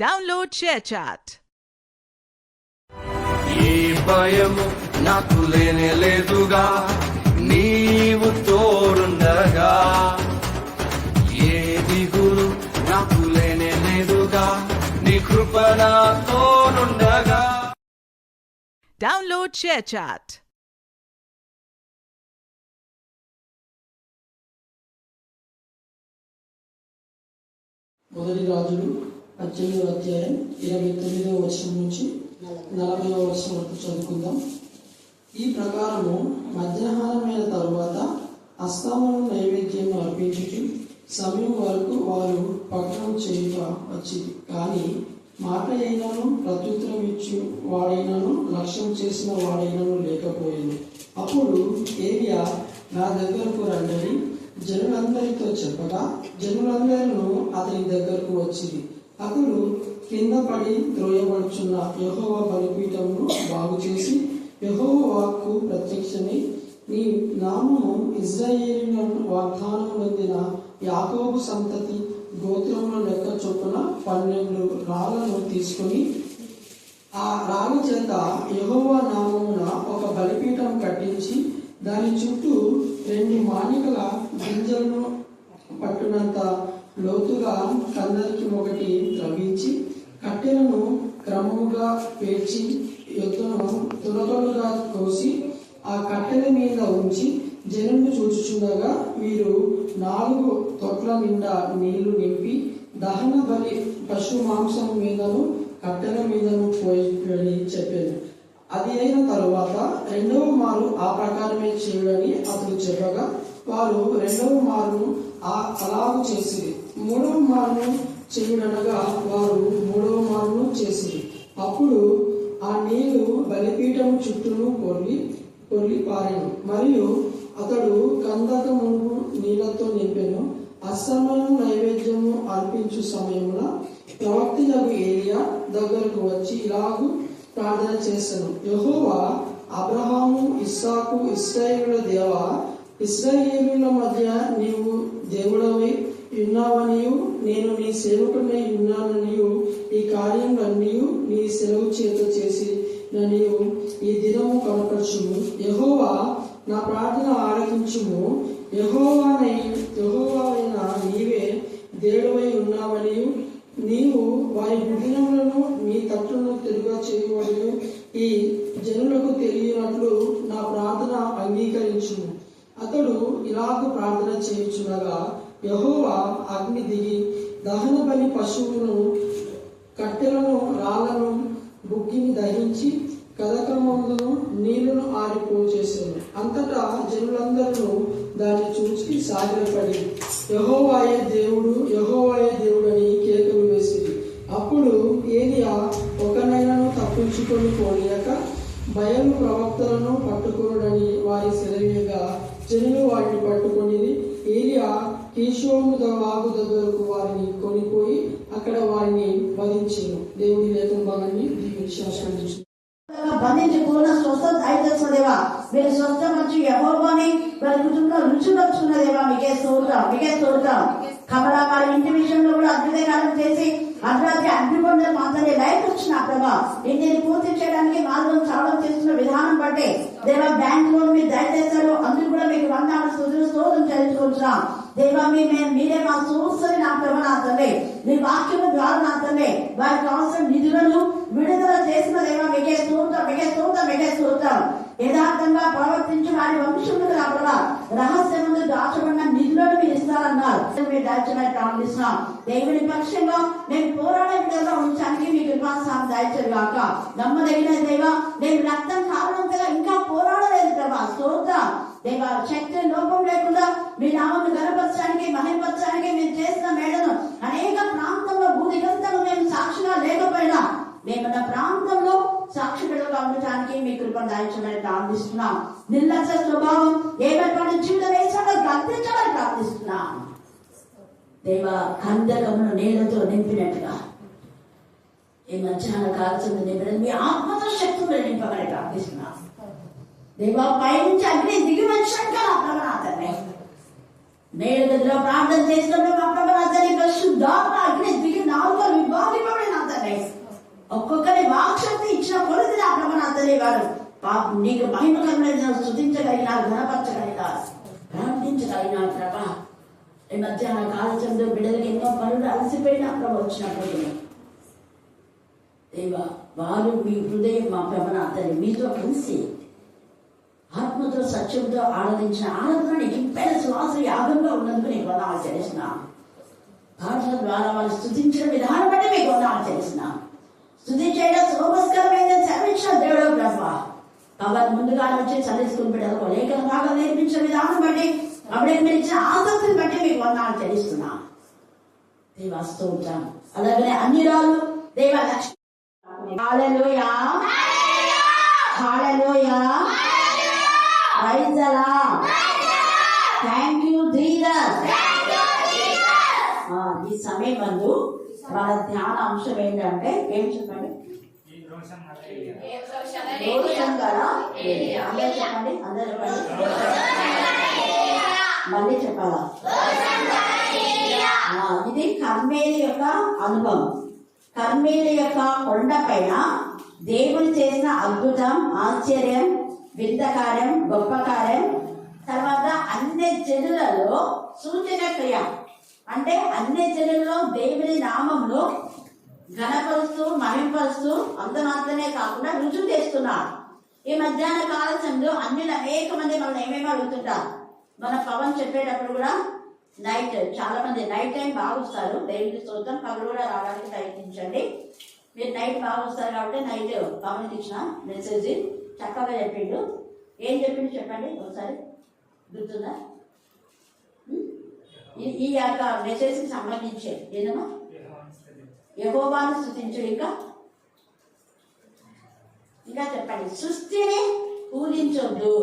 Download ShareChat. ఏ భయము నాకు లేనే లేదుగా, నీవు తోడుండగా. ఏ దిగులు నాకు లేనే లేదుగా, నీ కృప నాతోనుండగా. Download ShareChat. మొదటి రాజులు 18వ అధ్యాయం 29వ వచనం నుంచి 40వ వచనం వరకు చదువుకుందాం. ఈ ప్రకారము మధ్యాహ్నమైన తరువాత అస్తమను నైవేద్యం అర్పించుచు సమయం వరకు వారు పట్టణం చేయుట వచ్చింది. కానీ మాట అయినను ప్రత్యుత్తరం ఇచ్చు వాడైనను లక్ష్యం చేసిన వాడైనను లేకపోయింది. అప్పుడు ఏలియా నా దగ్గరకు రండి జనులందరితో చెప్పగా జనులందరూ అతని దగ్గరకు వచ్చింది. అతడు కింద పడి త్రోయబడుచున్న యెహోవా బలిపీఠమును బాగు చేసి యెహోవా వాక్కు ప్రత్యక్షమై, నీ నామము ఇశ్రాయేలునకు వాగ్దానం పొందిన యాకోబు సంతతి గోత్రముల లెక్క చొప్పున 12 రాళ్లను తీసుకొని ఆ రాళ్ళ చేత యెహోవా నామమున ఒక బలిపీఠం కట్టించి దాని చుట్టూ 2 మానికల గింజలను పట్టునంత లోతుగా కందరికి ఒకటి త్రవ్వించి కట్టెలను క్రమముగా పేర్చి ఎత్తును తునకలుగా కోసి ఆ కట్టెల మీద ఉంచి జనులు చూచుచుండగా వీరు 4 తొట్ల నిండా నీళ్లు నింపి దహన బలి పశు మాంసం మీదను కట్టెల మీదను పోయి చెప్పారు. అది అయిన తరువాత 2వ మారు ఆ ప్రకారమే చేయుడని అతడు చెప్పగా వారు 2వ మారును అలాగు చేసిరి. 3వ మారును చేయుడనగా వారు 3వ మారును చేసిరి. అప్పుడు ఆ నీళ్లు బలిపీఠం చుట్టూను పొర్లి పారెను. మరియు అతడు కందకమును నీళ్లతో నింపెను. అస్తమయం నైవేద్యము అర్పించు సమయమున ప్రవక్తయగు ఏలియా దగ్గరకు వచ్చి ఇలాగు ప్రార్థన చేశాను. యెహోవా అబ్రహాము ఇస్సాకు ఇశ్రాయేలుల దేవా, ఇశ్రాయేలుల మధ్య నీవు దేవుడవై ఉన్నావనియు నేను నీ సేవకుడై ఉన్నాననియు ఈ కార్యములన్నీ నీ సెలవు చేత చేసి ననియు ఈ దినము కనపరచుము. యెహోవా నా ప్రార్థన ఆలకించుము. యెహోవావైన నీవే దేవుడవై ఉన్నావనియు నీవు వారి విఘ్నములను నీ తట్టును తిరుగా చేయవలెను. ఈ జనులకు తెలియనట్లు నా ప్రార్థన అంగీకరించుము. అతడు ఇలాగ ప్రార్థన చేయుచునగా యెహోవా అగ్ని దిగి దహన బలి పశువును కట్టెలను రాళ్లను బుగ్గిని దహించి కదకమందును నీళ్లను ఆరిపోచేశాను. అంతటా జనులందరూ దాన్ని చూసి సాగిలపడి యెహోవాయే దేవుడు యెహోవాయే దేవుడని కేకలు వేసిరి. అప్పుడు ఏలియా ఒకనైనాను తప్పించుకొని పోలేక బయలు ప్రవక్తలను పట్టుకొనుడని వారి సెలవీయగా జనులు వారిని పట్టుకొని ఏలియా కీషోము వాగు దగ్గరకు వారిని కొనిపోయి అక్కడ వారిని వధించెను. దేవుడి లేఖన భాగాన్ని దీవించి బంధించి పూర్ణ స్వస్థత దయచేసిన దేవా, మీరు స్వస్థపరిచి యెహోవాని వారి కుటుంబంలో రుచి పరుచుకున్న దేవా, మీకే స్తోత్రం. కమలా వారి ఇంటి విషయంలో కూడా అద్భుత కార్యం చేసి అర్ధరాత్రి అగ్నిపొందలు మాత్రమే లైఫ్ వచ్చిన ప్రభా, ఇంటిని పూర్తి చేయడానికి మార్గం చావడం చేస్తున్న విధానం బట్టే దేవా, బ్యాంక్ లోన్ మీరు దయచేశారు. అందుకు కూడా మీకు వందనాలు స్తోత్రం చెల్లించుకుంటున్నాం దేవా. మీరే మా సూర్సని నా ప్రభ నా తండ్రి, మీ వాక్యం ద్వారా నా తండ్రి వారికి కావాల్సిన నిధులను విడుదల చేసిన దేవా, మీకే స్తోత్రం. యథార్థంగా ప్రవర్తించి వారి వంశములకు నా ప్రభ రహస్య ముందు దాచబడిన నిధులను మీరు ఇస్తారన్నారు. మీరు దాచమని ప్రారంభిస్తున్నాం. దేవుని పక్షంగా నేను పోరాడే విధంగా ఉంచడానికి మీ కృపాసాన్ని దాచారు కాక నమ్మదగిన దేవా, నేను రక్తం కారణంగా ఇంకా పోరాడలేదు ప్రభా. స్తోత్రం దేవా, శక్తి లోపం లేకుండా మీ నామను గనపరచడానికి మహిమపరచడానికి మీరు చేసిన మేడను అనేక ప్రాంతంలో భూదిగంతలు మేము సాక్షిగా లేకపోయినా మేమన్న ప్రాంతంలో సాక్షిగా ఉండటానికి మీ కృపను దాయించమని ప్రార్థిస్తున్నాం. నిర్లక్ష్య స్వభావం ఏమైనా జీవితం వేసాడో గర్తించమని ప్రార్థిస్తున్నాం దేవా. కందకమును నీళ్లతో నింపినట్టుగా ఈ మధ్యాహ్న కాల్చింది నింపిన మీ ఆత్మతో శక్తులు నింపమని ప్రార్థిస్తున్నాం దేవా. పైనుంచి అగ్ని దిగి వచ్చినట్టుగా నా ప్రభాతాన్ని మేలు గదిలో ప్రార్థన చేసినప్పుడు మా ప్రభాతాన్ని శుద్ధాత్మ అగ్ని దిగి నాలుగు విభాగం వస్తున్నాయి. ఒక్కొక్కరి వాక్శక్తి ఇచ్చిన కొలది ఆ ప్రభు అతనేవాడు. నీకు మహిమకరమైన స్తుతించగలిగినారు, ఘనపరచగలిగినారు, ప్రార్థించగలిగినారు ప్రభా. ఈ మధ్యాహ్న కాలచంద్ర బిడ్డలకు ఎన్నో పనులు అలసిపోయిన ప్రభు వచ్చినప్పుడు దేవా వారు మీ హృదయం మా ప్రభన అతని మీతో కలిసి ఆత్మతో సత్యంతో ఆరాధించిన ఆరాధన నీకు ఇంపైన శ్వాస యాగంగా ఉన్నందుకు నీకు వందనాలు చెల్లిస్తున్నాను. పాటల ద్వారా వాళ్ళు స్తుతించిన విధానం బట్టి మీకు వందనాలు చెల్లిస్తున్నాను. స్తుతి చేయడం శోభస్కరమైన సెలవిచ్చిన దేవుడు ప్రభా. కాబట్టి ముందుగా వచ్చి సండే స్కూల్ బిడ్డలకు లేఖన భాగం నేర్పించిన విధానం బట్టి అప్పుడే మీరు ఇచ్చిన ఆసక్తిని బట్టి మీకు వందనాలు చెల్లిస్తున్నాను. దేవా స్తోత్రం. అలాగే అన్ని రాళ్ళు దేవా Lakshmi hallelujah hallelujah praise the Lord. Thank you Jesus. ఈ సమయం నందు మన ధ్యాన అంశం ఏంటంటే ఏం చెప్పండి? రోషం గల ఏలియా. అందరూ చెప్పండి, అందరూ చెప్పండి, మళ్ళీ చెప్పాలా? ఇది కర్మేలి యొక్క అనుభవం. కర్మేలి యొక్క కొండ పైన దేవుడు చేసిన అద్భుతం, ఆశ్చర్యం, వింత కార్యం, గొప్ప కార్యం, తర్వాత అన్ని జనులలో సూచక క్రియ అంటే అన్ని జనులలో దేవుని నామంలో ఘనపరుస్తూ మహింపరుస్తూ అంత మాత్రమే కాకుండా రుజువు చేస్తున్నారు. ఈ మధ్యాహ్న కాల సమయంలో అనేక మంది మనల్ని ఏమేమి అడుగుతుంటారు. మన పవన్ చెప్పేటప్పుడు కూడా నైట్ చాలా మంది నైట్ టైం బాగా వస్తారు. దేవుడికి స్తోత్రం. పగలు కూడా రావడానికి ప్రయత్నించండి. మీరు నైట్ బాగా వస్తారు కాబట్టి నైట్ పవన్ ఇచ్చిన మెసేజ్ చక్కగా చెప్పిండు. ఏం చెప్పిండు చెప్పండి ఒకసారి, గుర్తుందా? ఈ యొక్క మెసేజ్ కి సంబంధించే ఏదమ్మా? యెహోవాను స్తుతించుడు. ఇంకా చెప్పండి, సృష్టిని పూజించొద్దు.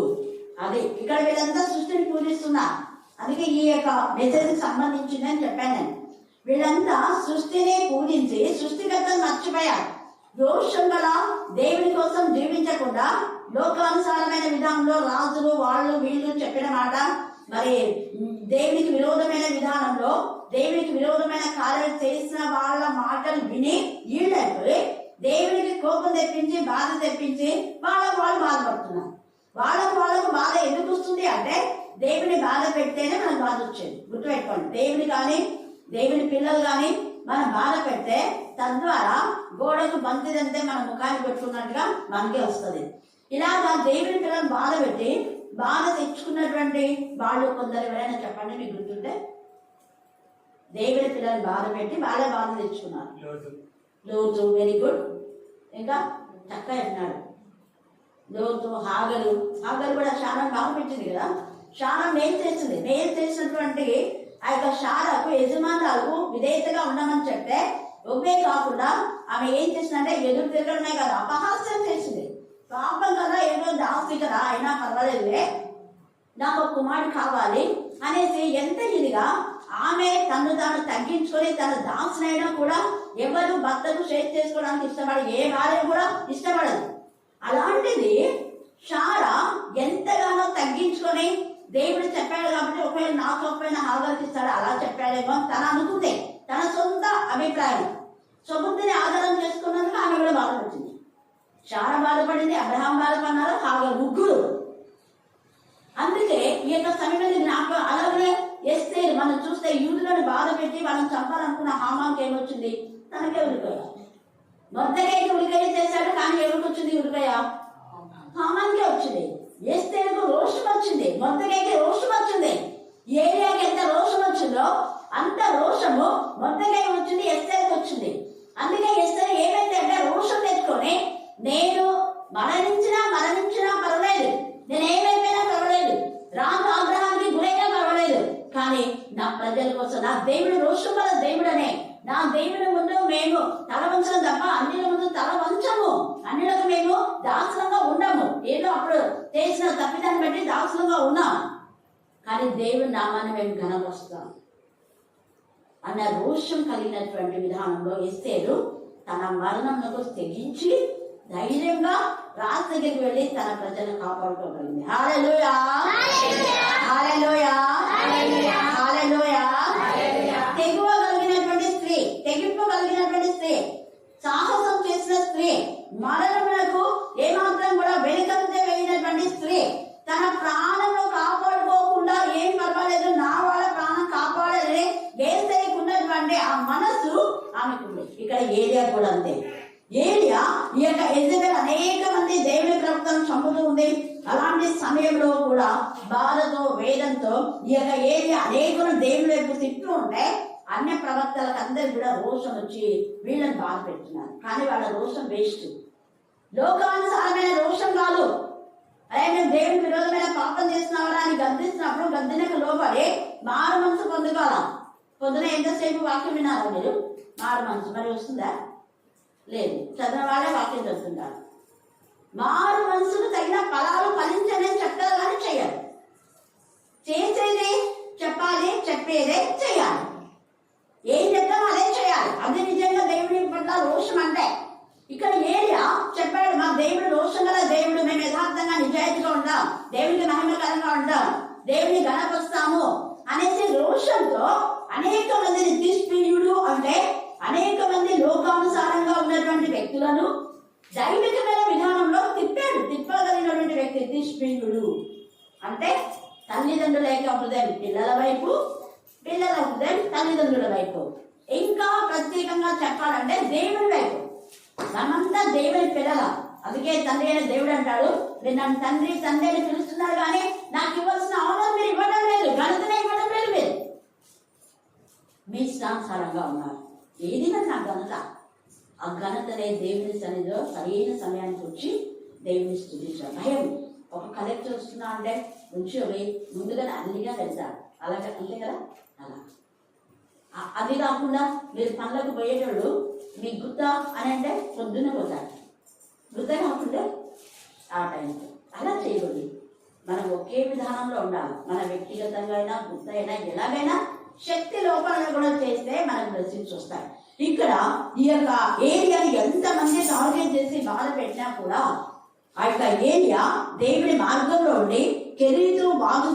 అది ఇక్కడ వీళ్ళంతా సృష్టిని పూజిస్తున్నారు. అందుకే ఈ యొక్క మెసేజ్ కి సంబంధించిందని చెప్పాను నేను. వీళ్ళంతా సృష్టిని పూజించి సృష్టికర్తను మర్చిపోయారు. రోషం గల దేవుని కోసం జీవించకుండా లోకానుసారమైన విధానంలో రాజులు వాళ్ళు వీళ్ళు చెప్పిన మాట, మరి దేవునికి విరోధమైన విధానంలో దేవునికి విరోధమైన కార్యాలు చేసిన వాళ్ళ మాటలు విని వీళ్ళకి దేవునికి కోపం తెప్పించి బాధ తెప్పించి వాళ్ళకు వాళ్ళు బాధపడుతున్నారు. వాళ్ళకు బాధ ఎందుకు వస్తుంది అంటే దేవుని బాధ పెడితేనే మనకు బాధ వచ్చేది. గుర్తుపెట్టుకోండి, దేవుని కానీ దేవుని పిల్లలు కానీ మనం బాధ పెడితే తద్వారా గోడకు బంతిదంతే మన ముఖాన్ని పెట్టుకున్నట్టుగా మనకే వస్తుంది. ఇలాగా దేవుని పిల్లలు బాధ పెట్టి బాధ తెచ్చుకున్నటువంటి వాళ్ళు కొందరు ఎవరైనా చెప్పండి మీకు గుర్తుంటే? దేవుని పిల్లలు బాధ పెట్టి వాళ్ళే బాధ తెచ్చుకున్నారు. లోతు వెరీ గుడ్. ఇంకా చక్కగా చెప్పినాడు. లోతు, హాగరు కూడా శానం బాధ పెట్టింది కదా. శానం మేలు చేసింది. మేలు చేసినటువంటి ఆ యొక్క శాలకు యజమానులకు విధేయతగా ఉండమని చెప్తే ఒకే కాకుండా ఆమె ఏం చేసిందంటే ఎదురు తిరగడమే కదా, అపహాస్యం చేసింది. పాపం కదా, ఏదో దాస్తి కదా, అయినా పర్వాలేదులే, నాకు ఒక కుమారుడు కావాలి అనేసి ఎంత ఇదిగా ఆమె తను తాను తగ్గించుకొని తన దాసునైనా కూడా ఎవరు భర్తకు షేర్ చేసుకోవడానికి ఇష్టపడదు, ఏ భార్య కూడా ఇష్టపడదు. అలాంటిది శారా ఎంతగానో తగ్గించుకొని దేవుడు చెప్పాడు కాబట్టి ఒకవేళ నాకు ఒకవేళ హాగర్కి ఇస్తాడు అలా చెప్పాడేమో తన అనుకుంటే, తన సొంత అభిప్రాయం సొబుద్ధిని ఆధారం చేసుకున్నందుకు ఆమె కూడా బాధపడుతుంది. శారా బాధపడింది, అబ్రహాం బాధపడినారు, హాగర్, ముగ్గురు. అందుకే ఈ యొక్క సమయంలో జ్ఞాపకం. అలాగే ఎస్తేరు మనం చూస్తే యూదులను బాధ పెట్టి వాళ్ళని చంపాలనుకున్న హామాకి ఏమొచ్చింది? తనకే ఉరికాయ. మొర్దెకైకి ఉరికాయ చేశాడు, కానీ ఎవరికి వచ్చింది ఉరికాయ? హామానికే వచ్చింది. ఎస్తేరుకు రోషం వచ్చింది, మొర్దెకైకి రోషం వచ్చింది. ఏలియాకి ఎంత రోషం వచ్చిందో అంత రోషము మొర్దెకైకి వచ్చింది, ఎస్తేరుకు వచ్చింది. అందుకే ఎస్తేరు ఏమైంది అంటే రోషం తెచ్చుకొని నేను మరణించినా పర్వాలేదు, నేనేమైపోయినా పర్వాలేదు, రాజు ఆగ్రహానికి గురైనా పర్వాలేదు, కానీ నా ప్రజల కోసం నా దేవుడు రోషం వల్ల దేవుడనే నా దేవుడి ముందు మేము తల వంచడం తప్ప అన్నిల ముందు తల వంచము, అన్నిలకు మేము దాసులంగా ఉండము. ఏదో అప్పుడు చేసిన తప్పిదాన్ని బట్టి దాసులంగా ఉన్నాం, కానీ దేవుడి నామాన్ని మేము ఘనపరుస్తాం అన్న రోషం కలిగినటువంటి విధానంలో ఎస్తేరు తన మరణంలో తెగించి ధైర్యంగా రాజు దగ్గరికి వెళ్ళి తన ప్రజలను కాపాడుకోగలిగింది. హల్లెలూయా, హల్లెలూయా, హల్లెలూయా. తెగువ కలిగినటువంటి స్త్రీ, తెగింపు కలిగినటువంటి స్త్రీ, సాహసం చేసిన స్త్రీ, మరణములకు ఏమాత్రం కూడా వెనుకంజ వేయినటువంటి స్త్రీ, తన ప్రాణంలో కాపాడుకోకుండా ఏం పర్వాలేదు, నా వాళ్ళ ప్రాణం కాపాడాలని వేసేకున్నటువంటి ఆ మనసు ఆమెకుంది. ఇక్కడ ఏలియా కూడా అంతే. ఏలియా ఈ యొక్క యెజబెల్ అనేక మంది దేవుని ప్రవక్తలను చంపుతూ ఉంది. అలాంటి సమయంలో కూడా బాధతో వేదంతో ఈ యొక్క ఏలియా అనేకులు దేవుని వైపు తింటూ ఉంటే అన్య ప్రవక్తలకు అందరికి కూడా రోషం వచ్చి వీళ్ళని బాధ పెడుతున్నారు. కానీ వాళ్ళ రోషం వేస్ట్, లోకానుసారమైన రోషం కాదు. అదే మేము దేవుని విరోధమైన పాపం చేస్తున్నామని అని గద్దిస్తున్నప్పుడు గద్దినకు లోపడి మారు మనసు పొందుకోవాలా. పొద్దున ఎంతసేపు వాక్యం వినారా మీరు? మారు మనసు మరి వస్తుందా? లేదు. చదివిన వాళ్ళే వాక్యం చదువుతుంటారు. మారు మనసుకు తగిన ఫలాలు ఫలించని చెప్తారు కానీ చెయ్యాలి. చేసేదే చెప్పాలి, చెప్పేదే చెయ్యాలి. ఏం చెప్తామో అదే చేయాలి. అది నిజంగా దేవుని పట్ల రోషం అంటే. ఇక్కడ ఏలియా చెప్పాడు, మా దేవుడు రోషం గల దేవుడు, మేము యథార్థంగా నిజాయితీగా ఉంటాం, దేవునికి మహిమకరంగా ఉంటాం, దేవుని గణపరుస్తాము అనేసి రోషంతో అనేక మందిని తిష్పీయుడు అంటే అనేక మంది లోకానుసారంగా ఉన్నటువంటి వ్యక్తులను దైవికమైన విధానంలో తిప్పగలిగినటువంటి వ్యక్తి తిష్పీయుడు. అంటే తల్లిదండ్రుల యొక్క హృదయం పిల్లల వైపు, పిల్లల హృదయం తల్లిదండ్రుల వైపు, ఇంకా ప్రత్యేకంగా చెప్పాలంటే దేవుని వైపు. మనమంతా దేవుని పిల్లల. అందుకే తండ్రి అయిన దేవుడు అంటాడు, మీరు నన్ను తండ్రి తండ్రి అని పిలుస్తున్నారు కానీ నాకు ఇవ్వాల్సిన ఆనర్ మీరు ఇవ్వడం లేదు, ఘనతనే ఇవ్వడం లేదు. మీరు మీ ఇష్టానుసారంగా ఉన్నారు. ఏది నా ఘనత? ఆ ఘనతనే దేవుని సన్నిధిలో సరైన సమయానికి వచ్చి దేవుని స్తుతించాలి. భయం. ఒక కలెక్టర్ వస్తున్నా అంటే నుంచి ముందుగానే అన్నిగా వెళ్తారు. అలాగే అంతే కదా. అలా అది కాకుండా మీరు పనులకు పోయేటోళ్ళు మీ గుత్త అని అంటే పొద్దున్న పోతారు. గుత్త కాకుండా ఆ టైంలో అలా చేయకూడదు. మనం ఒకే విధానంలో ఉండాలి. మన వ్యక్తిగతంగా అయినా గుత్త అయినా ఎలాగైనా శక్తి లోపాలను కూడా చేస్తే మనకు బ్లెస్సింగ్స్ వస్తాయి. ఇక్కడ ఈ యొక్క ఏలియాని ఎంతమంది టార్గెట్ చేసి బాధ పెట్టినా కూడా ఆ యొక్క ఏలియా దేవుడి మార్గంలో ఉండి కెరీతు బాగు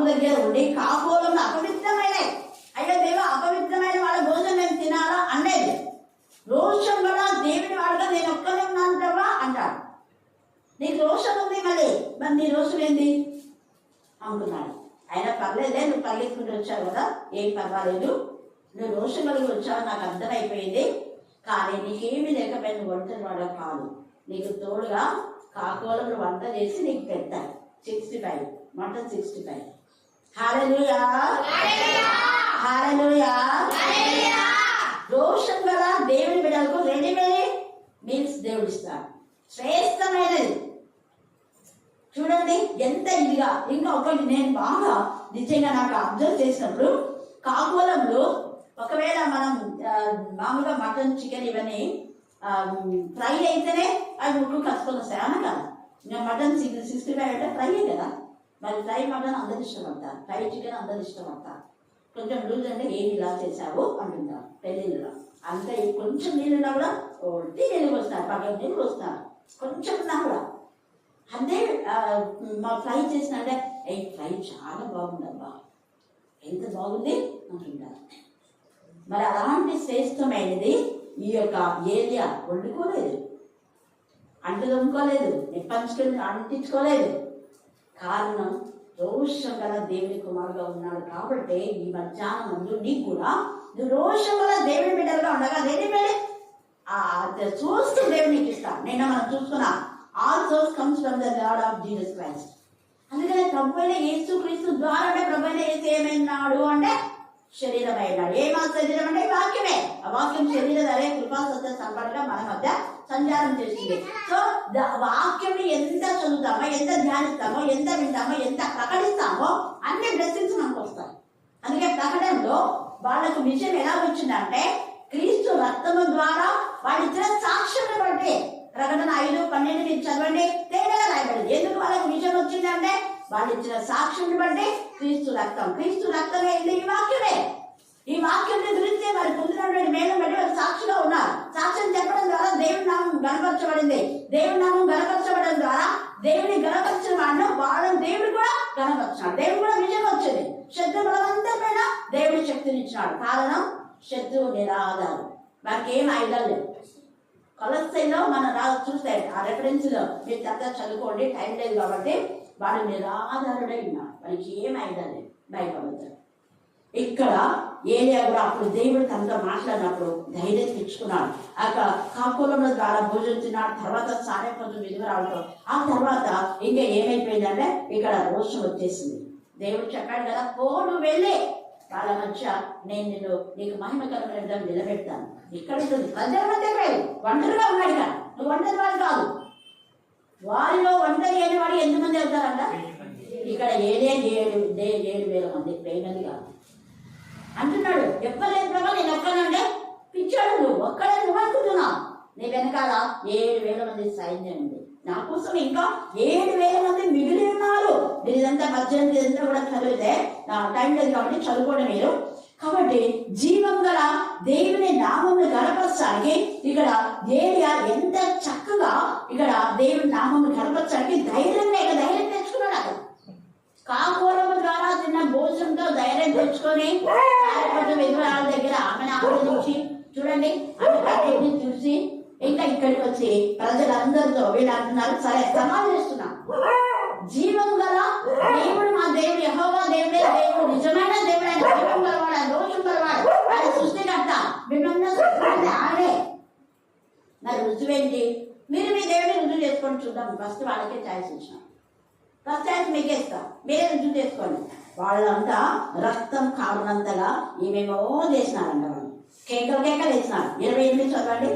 దగ్గర ఉండి కాపోలంలో అపవిత్రమైన, అయ్యో దేవ అపవిత్రమైన వాళ్ళ భోజనం మేము తినాలా అనేది రోషం కూడా దేవుని వాడుగా నేను ఒక్కనే ఉన్నాను కదా అంటాడు. నీకు రోషం ఉంది, మరి నీ రోషం ఏంది అనుకున్నాడు. అయినా పర్లేదే, నువ్వు పరిగెత్తుకుంటూ వచ్చావు కదా, ఏం పర్వాలేదు, నువ్వు రోషం కలిగి వచ్చావు నాకు అర్థమైపోయింది. కానీ నీకేమీ లేకపోయినా నువ్వు వంటలు వాడవు కాదు, నీకు తోడుగా కాకోలను వంట చేసి నీకు పెడతాయి. 65 మటన్ 65. హల్లెలూయా, హల్లెలూయా. రోషం గల దేవుని బిడ్డలకు రెడీమేడ్ మీల్స్ దేవుడు ఇస్తాడు, శ్రేష్టమైనది. చూడండి ఎంత ఇదిగా. ఇంకా ఒకటి నేను బాగా నిజంగా నాకు అబ్జర్వ్ చేసినప్పుడు, కాకోలంలో ఒకవేళ మనం మామూలుగా మటన్ చికెన్ ఇవన్నీ ఫ్రై అయితేనే అవి ముట్లు కలుసుకొని వస్తాయి అన్న కదా. ఇంకా మటన్ 65 అంటే ఫ్రైయే కదా. మరి ఫ్రై మటన్ అందరు ఇష్టపడతారు, ఫ్రై చికెన్ అందరు ఇష్టపడతారు. కొంచెం లూజ్ అంటే ఏమి ఇలా చేశావు అంటుంటారు పెళ్ళిళ్ళలో. అంతే కొంచెం నీళ్ళున్నా కూడా ఒట్టి నీళ్ళు వస్తారు, పక్కన నీళ్ళు వస్తారు, కొంచెం ఉన్నా కూడా అదే మా ఫ్రై చేసిన అంటే ఏ ఫ్రై చాలా బాగుందబ్బా, ఎంత బాగుంది అంటుంటారు. మరి అలాంటి శ్రేష్టమైనది ఈ యొక్క ఏలియా వండుకోలేదు, అంటు దొంగకోలేదు, నిప్పంచుకొని అంటించుకోలేదు. కారణం రోషం గల దేవుని కుమారుగా ఉన్నాడు కాబట్టి ఈ మధ్యాహ్నం ముందు నీకు కూడా నువ్వు రోషం గల దేవుని బిడ్డలుగా ఉండగా దేవుని చూస్తూ దేవునికి ఇస్తాను. నేను మనం చూసుకున్నా all source comes from the lord of Jesus Christ. అందుకనే ప్రభు అయిన యేసు క్రీస్తు ద్వారా ప్రభు అయిన యేసు ఏమైనాడు అంటే శరీరం అయినాడు. ఏమా శరీరం అంటే వాక్యమే. ఆ వాక్యం శరీరం అనే కృపా సత్య సంపదగా మన మధ్య సంచారం చేసింది. సో వాక్యం ఎంత చదువుతామో, ఎంత ధ్యానిస్తామో, ఎంత వింటామో, ఎంత ప్రకటిస్తామో అన్ని బ్లెస్సింగ్స్ మనకు వస్తాయి. అందుకే ప్రకటనలో వాళ్ళకు విషయం ఎలా వచ్చిందంటే క్రీస్తు రక్తము ద్వారా వాళ్ళు ఇచ్చిన సాక్ష్యం బట్టి. ప్రకటన 5:12 మీరు చదవండి, తేనెగా రాయబడింది. ఎందుకు వాళ్ళకు విషయం వచ్చిందంటే వాళ్ళు ఇచ్చిన సాక్ష్యం బట్టి క్రీస్తు రక్తం. క్రీస్తు రక్తమే ఈ వాక్యమే. ఈ వాక్యం గురించి వారి పొందినటువంటి మేలు బట్టి వారు సాక్షిగా ఉన్నారు. సాక్ష్యం చెప్పడం ద్వారా దేవుని నామం గణపరచబడింది. దేవుని నామం గణపరచబడడం ద్వారా దేవుని గణపరిచిన వాళ్ళని దేవుడు కూడా గణపరిచినాడు. దేవుడు కూడా విజయం వచ్చింది. శత్రు బలవంతమైన దేవుడి శక్తిని ఇచ్చినాడు. కారణం శత్రువు నిరాధారం, వారికి ఏం ఆయుధాలు లేవు. కొలస్సైలో మనం చూస్తే ఆ రెఫరెన్స్ లో మీరు చక్కగా చదువుకోండి, టైం లేదు కాబట్టి. వాడు నిరాధారుడై ఉన్నాడు, వాడికి ఏం ఐడియా లేదు, భయపడతాడు. ఇక్కడ ఏలియా కూడా అప్పుడు దేవుడు తనతో మాట్లాడినప్పుడు ధైర్యం తెచ్చుకున్నాడు. అక్కడ కాకులముల ద్వారా భోజనం తిన్నాడు. తర్వాత సాయం కొంచెం విధురాలతో ఆ తర్వాత ఇంకా ఏమైపోయిందంటే ఇక్కడ రోషం వచ్చేసింది. దేవుడు చెప్పాడు కదా, పోను వెళ్ళి వాళ్ళ మధ్య నేను నీకు మహిమకరమైన నిలబెడతాను. ఇక్కడ ప్రజల మధ్య వేరు, ఒంటరిగా ఉన్నాడు కదా, నువ్వు ఒంటరి వాడు కాదు. వారిలో ఒంటరి అయిన వాడు ఎంతమంది అవుతారంట? ఇక్కడ 7,000 మంది, 1000 మంది కాదు అంటున్నాడు. ఎక్కలేదు ప్రభా, నేను ఒక్కనంటే పిచ్చాడు, నువ్వు ఒక్కడే నువ్వు అనుకుంటున్నావు. నీ వెనకాల 7,000 మంది సైన్యం ఉంది, నా కోసం ఇంకా 7,000 మంది మిగిలి ఉన్నారు. మీరు ఇదంతా 18 ఇదంతా కూడా చదివితే నా టైం లేదు కాబట్టి చదువుకోండి మీరు. కాబట్టి జీవం గల దేవుని నామమును గణపరచడానికి ఇక్కడ ఏలియా ఎంత చక్కగా ఇక్కడ దేవుని నామమును గణపరచడానికి ధైర్యం తెచ్చుకున్నాడు. అక్కడ కాకోరము ద్వారా తిన్న భోజనంతో ధైర్యం తెచ్చుకొని విధురాల దగ్గర ఆమెను ఆలోచించి చూడండి, ఆమె కట్టేది చూసి ఇంకా ఇక్కడికి వచ్చి ప్రజలందరితో వీళ్ళు అంటున్నారు, సరే సమాధి చేస్తున్నాం. జీవం గల దేవుడు మా దేవుడు యెహోవా దేవుడే దేవుడు, నిజమైన దేవుడు. ఆయన జీవం గలవాడు, ఆయన దోషం గలవాడు, ఆయన సృష్టికర్త. మిమ్మల్ని సృష్టించింది ఆయనే. మరి రుజువేంటి? మీరు మీ దేవుడిని రుజువు చేసుకొని చూద్దాం. ఫస్ట్ వాళ్ళకే ఛాయిస్ ఇచ్చాం, ఫస్ట్ ఛాయిస్ మీకే ఇస్తాం, మీరే రుజువు చేసుకోండి. వాళ్ళంతా రక్తం కారణంతగా ఏమేమో చేసినారంట. వాళ్ళు కేకలు వేసినారు. 28 చదవండి.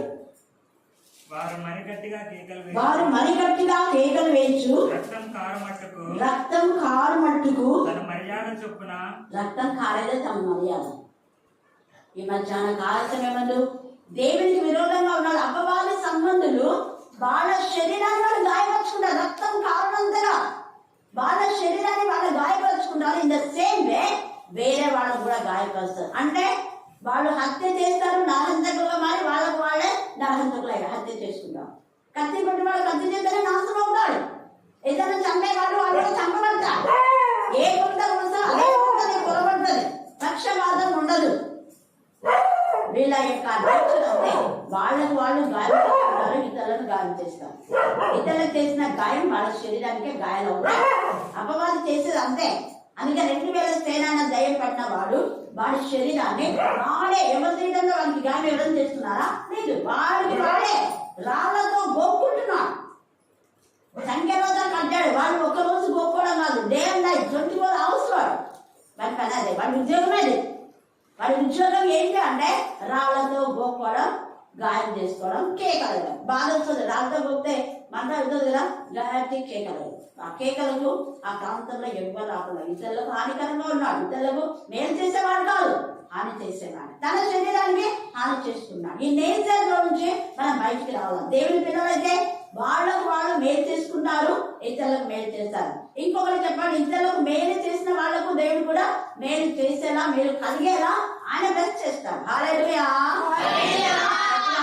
వారు మరిగట్టిగా కేకలు వేయచ్చు, రక్తం కారుమట్టుకు తన మర్యాద చొప్పున. రక్తం కారేదే తమ మర్యాద. ఈ మధ్యాహ్న కార్యక్రమంలో దేవునికి విరోధంగా ఉన్న అపవాది సంబంధులు వాళ్ళ శరీరాన్ని వాళ్ళు గాయపరుచుకుంటారు. రక్తం కారణంతగా వాళ్ళ శరీరాన్ని వాళ్ళు గాయపరుచుకుంటారు. ఇన్ ద సేమ్ వే వేరే వాళ్ళకు కూడా గాయపరుస్తారు. అంటే వాళ్ళు హత్య చేస్తారు, నరహంతకులుగా మారి వాళ్ళకు వాళ్ళే నరహంతకులు హత్య చేసుకుంటారు. కత్తి కొట్టి వాళ్ళు కత్తి చేస్తేనే నాశనం అవుతాడు. ఏదైనా చంపేవాడు వాళ్ళు చంపబడతారు. ఏ కొంత అదే కొలబడుతుంది, పక్షపాతం ఉండదు. వీళ్ళ యొక్క అధ్యక్షులు అంతే, వాళ్ళకు వాళ్ళు గాయం చేస్తున్నారు, ఇతరులను గాయం చేస్తారు. ఇతరులకు చేసిన గాయం వాళ్ళ శరీరానికే గాయాలు అవుతాయి. అపవాది చేసేది అంతే. అందుకే 2000 సేనాన్న దయ్యం పట్టిన వాడి శరీరాన్ని వాడే ఎవరి శరీరంలో వాడికి గాయం ఎవరైనా చేస్తున్నారా? లేదు, వాడికి వాడే రాళ్లతో గోక్కుంటున్నాడు. సంఖ్యలో కట్టాడు. వాడు ఒక రోజు గోక్కోవడం కాదు, డే అండ్ నైట్ 24 hours వాడి పని అదే. వాడి ఉద్యోగమేది. వాడి ఉద్యోగం ఏంటి అంటే రాళ్లతో గోక్కోవడం, గాయం చేసుకోవడం, కేకలు. బాధ వస్తుంది, రాళ్ళతో గోక్తే మంట అవుతుంది కదా, గట్టి కేకలు. ఆ కేకలకు ఆ ప్రాంతంలో ఎవరు రాకుండా ఇతరులకు హానికరంగా ఉన్నాడు. ఇతరులకు మేలు చేసేవాడు కాదు, హాని చేసేవాడు. తన శరీరానికి హాని చేసుకున్నాడు. ఈ నేచర్ లో నుంచి మనం బయటికి రావాలి. దేవుని పిల్లలైతే వాళ్ళకు వాళ్ళు మేలు చేసుకుంటారు, ఇతరులకు మేలు చేస్తారు. ఇంకొకటి చెప్పండి, ఇతరులకు మేలు చేసిన వాళ్ళకు దేవుడు కూడా మేలు చేసేలా, మేలు కలిగేలా ఆయన బెస్ట్ చేస్తాడు. హల్లెలూయా, హల్లెలూయా,